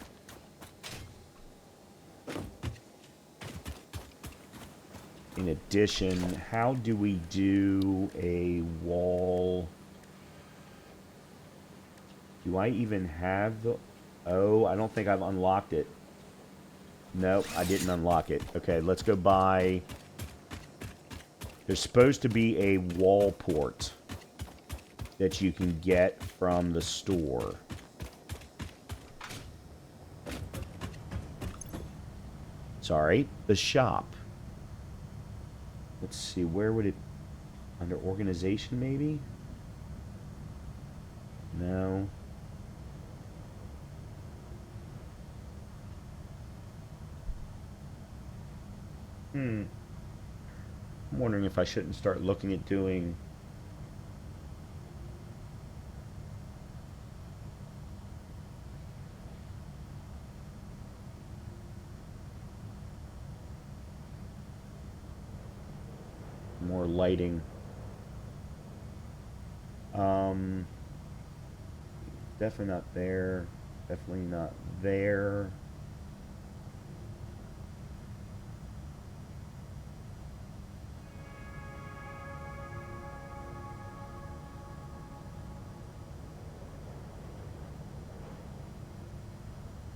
In addition, how do we do a wall? Do I even have the... Oh, I don't think I've unlocked it. Nope, I didn't unlock it. Okay, let's go buy... There's supposed to be a wall port that you can get from the store. Sorry, the shop. Let's see, where would it... Under organization, maybe? No. I'm wondering if I shouldn't start looking at doing... more lighting. Definitely not there. Definitely not there.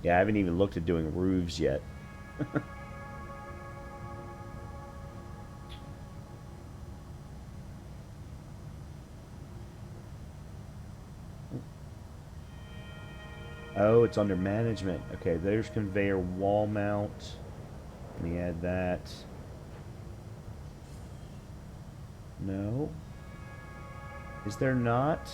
Yeah, I haven't even looked at doing roofs yet. Oh, it's under management. Okay, there's conveyor wall mount. Let me add that. No. Is there not?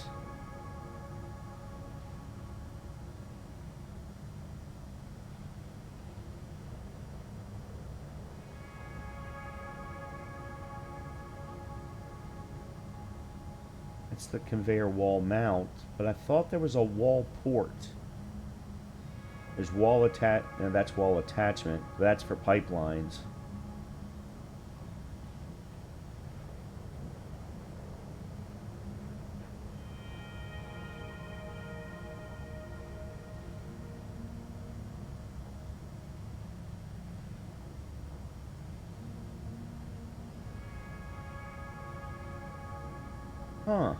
It's the conveyor wall mount, but I thought there was a wall port. There's wall attach... No, that's wall attachment. That's for pipelines. Huh.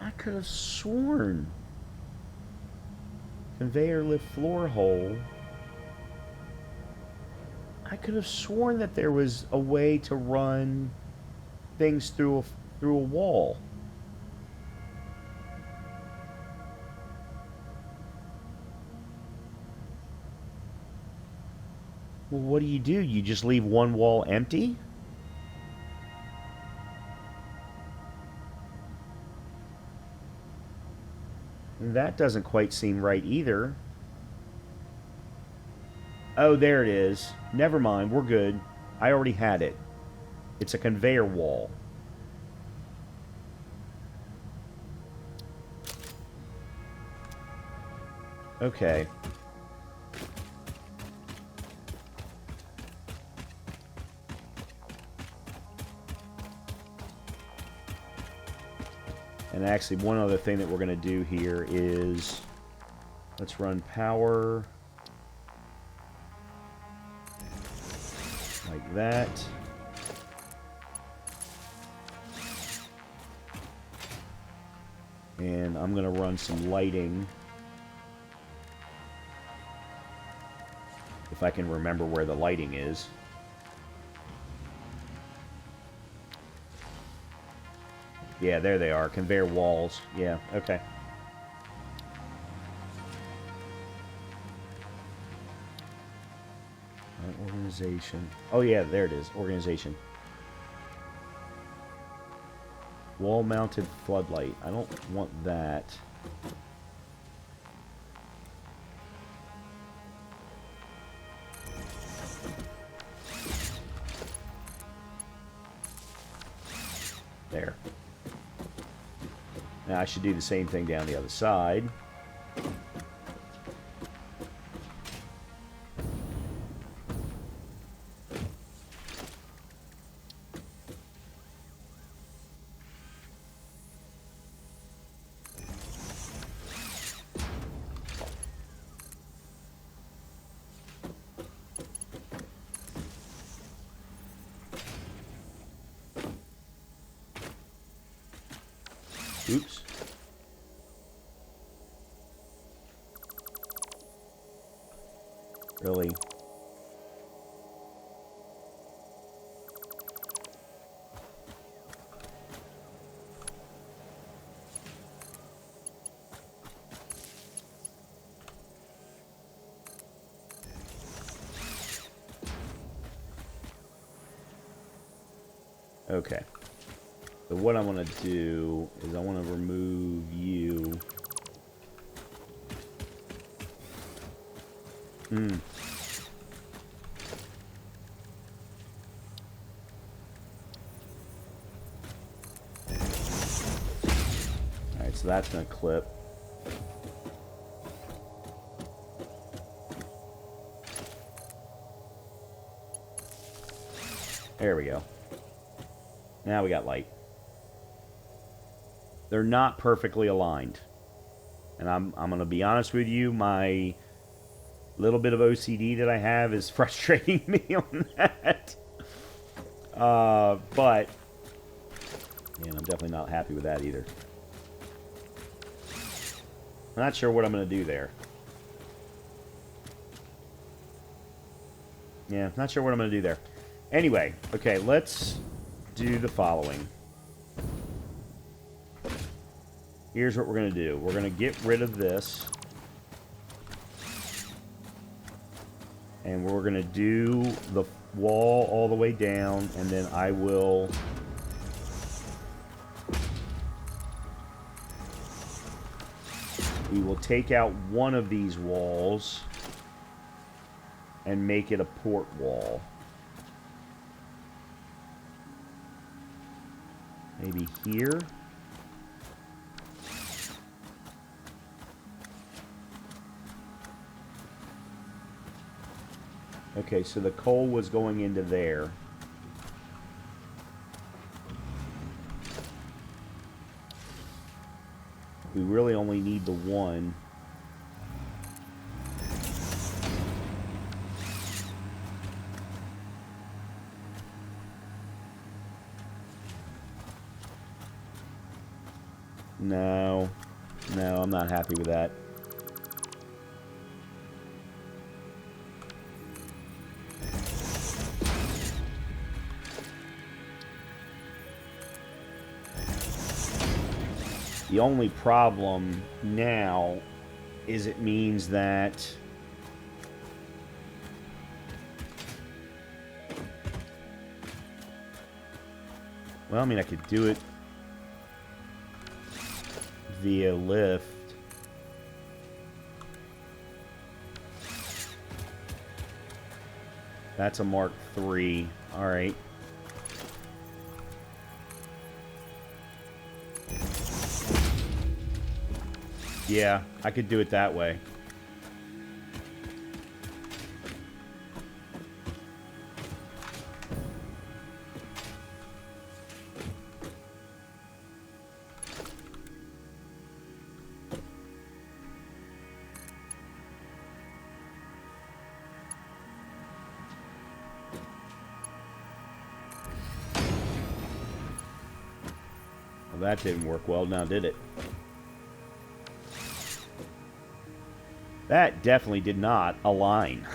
I could have sworn. Conveyor lift floor hole. I could have sworn that there was a way to run things through a wall. Well, what do? You just leave one wall empty? That doesn't quite seem right either. Oh, there it is. Never mind, we're good. I already had it. It's a conveyor wall. Okay. And actually, one other thing that we're going to do here is, let's run power like that. And I'm going to run some lighting. If I can remember where the lighting is. Yeah, there they are. Conveyor walls. Yeah, okay. Organization. Oh, yeah, there it is. Organization. Wall-mounted floodlight. I don't want that. There. Now I should do the same thing down the other side. Oops. Really? Okay. So what I want to do is I want to remove you. Alright, so that's going to clip. There we go. Now we got light. They're not perfectly aligned. And I'm going to be honest with you, my little bit of OCD that I have is frustrating me on that. But, man, I'm definitely not happy with that either. I'm not sure what I'm going to do there. Yeah, not sure what I'm going to do there. Anyway, okay, let's do the following. Here's what we're going to do. We're going to get rid of this. And we're going to do the wall all the way down, and then I will... We will take out one of these walls and make it a port wall. Maybe here. Okay, so the coal was going into there. We really only need the one. No, I'm not happy with that. The only problem now is it means that Well, I mean, I could do it via lift. That's a Mark III. All right. Yeah, I could do it that way. Well, that didn't work well now, did it? That definitely did not align.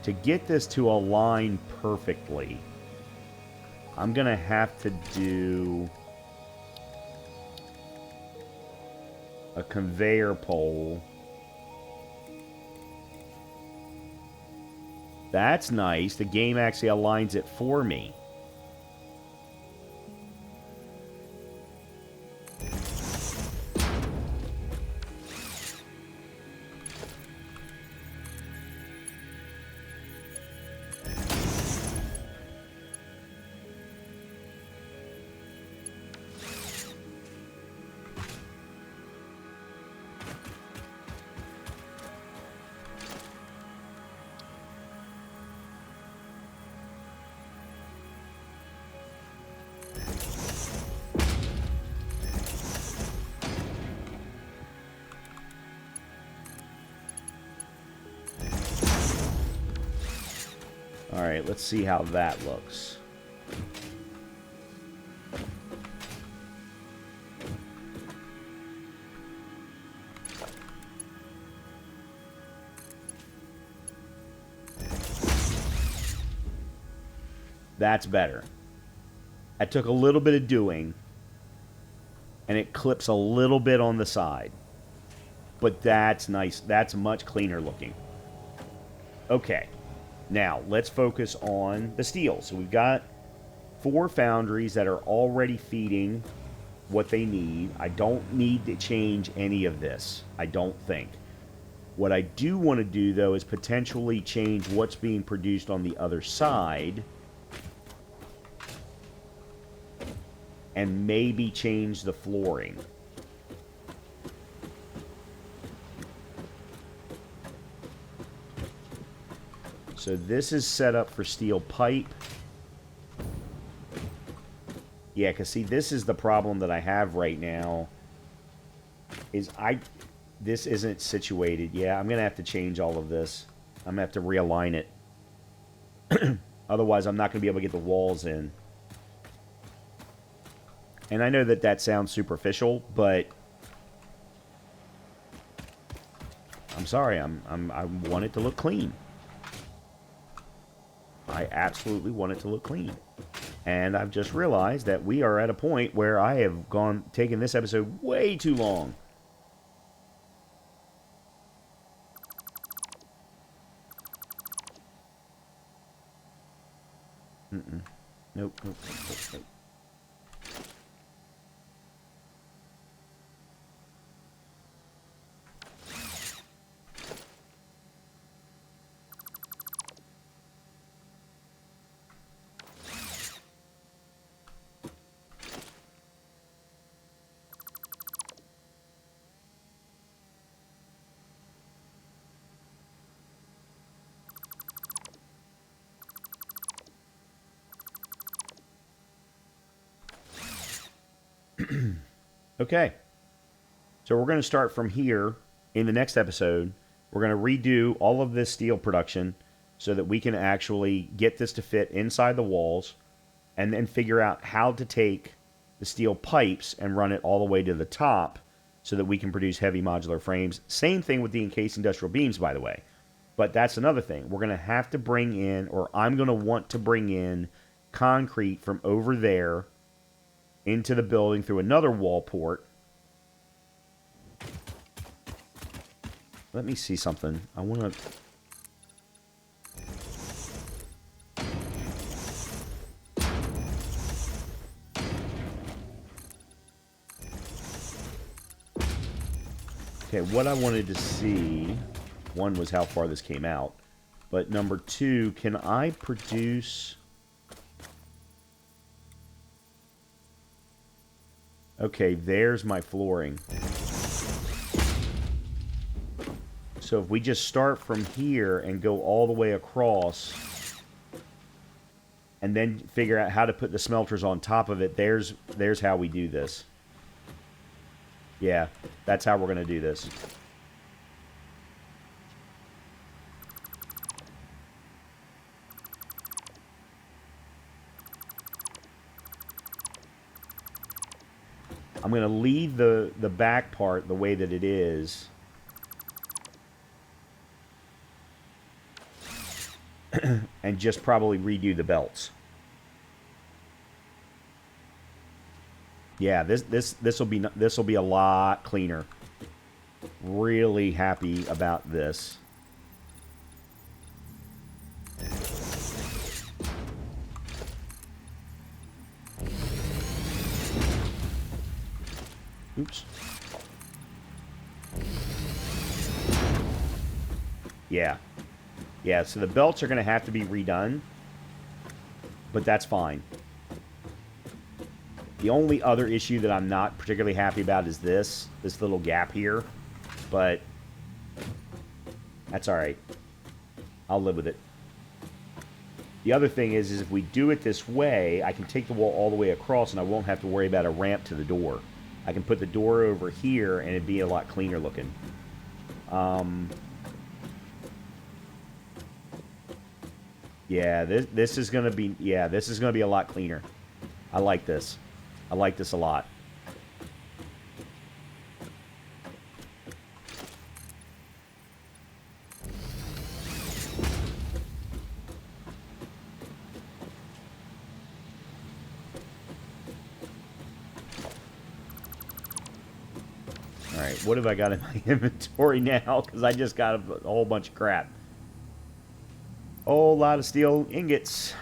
To get this to align perfectly, I'm going to have to do a conveyor pole. That's nice. The game actually aligns it for me. Alright, let's see how that looks. That's better. That took a little bit of doing, and it clips a little bit on the side. But that's nice. That's much cleaner looking. Okay. Now, let's focus on the steel. So we've got 4 foundries that are already feeding what they need. I don't need to change any of this, I don't think. What I do want to do, though, is potentially change what's being produced on the other side. And maybe change the flooring. So this is set up for steel pipe. Yeah, because see, this is the problem that I have right now. This isn't situated. Yeah, I'm going to have to change all of this. I'm going to have to realign it. Otherwise, I'm not going to be able to get the walls in. And I know that that sounds superficial, but I'm sorry. I want it to look clean. I absolutely want it to look clean. And I've just realized that we are at a point where I have taken this episode way too long. Nope. Okay. So we're going to start from here in the next episode. We're going to redo all of this steel production so that we can actually get this to fit inside the walls and then figure out how to take the steel pipes and run it all the way to the top so that we can produce heavy modular frames. Same thing with the encased industrial beams, by the way. But that's another thing. We're going to have to bring in, or I'm going to want to bring in concrete from over there into the building through another wall port. let me see something. I want to... Okay, what I wanted to see, one was how far this came out, but number two, can I produce... Okay, there's my flooring. So if we just start from here and go all the way across, and then figure out how to put the smelters on top of it, there's how we do this. Yeah, that's how we're going to do this. I'm going to leave the back part the way that it is. And just probably redo the belts. Yeah, this will be a lot cleaner. Really happy about this. Oops. Yeah. Yeah, so the belts are going to have to be redone, but that's fine. The only other issue that I'm not particularly happy about is this little gap here, but that's all right. I'll live with it. The other thing is if we do it this way, I can take the wall all the way across and I won't have to worry about a ramp to the door. I can put the door over here and it'd be a lot cleaner looking. Yeah, this is gonna be a lot cleaner. I like this. I like this a lot. All right, what have I got in my inventory now? Because I just got a whole bunch of crap. Whole lot of steel ingots.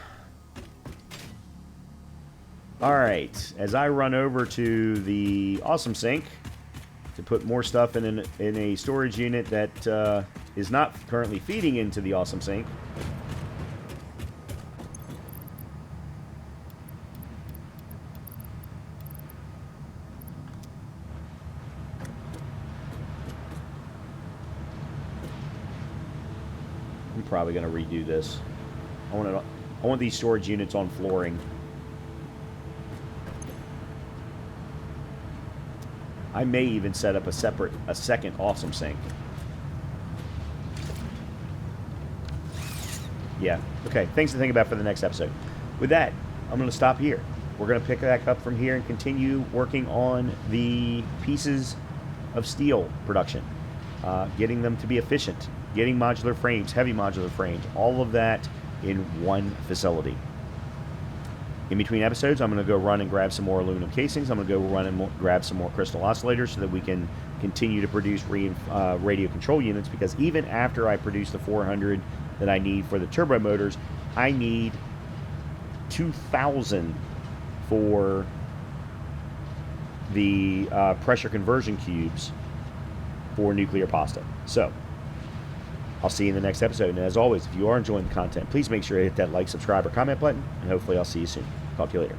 Alright, as I run over to the Awesome Sink to put more stuff in a storage unit that is not currently feeding into the Awesome Sink. I'm probably going to redo this. I want these storage units on flooring. I may even set up a second Awesome Sink. Yeah. Okay. Things to think about for the next episode. With that, I'm going to stop here. We're going to pick back up from here and continue working on the pieces of steel production, getting them to be efficient, getting modular frames, heavy modular frames, all of that in one facility. In between episodes, I'm going to go run and grab some more aluminum casings. I'm going to go run and grab some more crystal oscillators so that we can continue to produce radio control units, because even after I produce the 400 that I need for the turbo motors, I need 2,000 for the pressure conversion cubes for nuclear pasta. So, I'll see you in the next episode. And as always, if you are enjoying the content, please make sure to hit that like, subscribe, or comment button. And hopefully I'll see you soon. Talk to you later.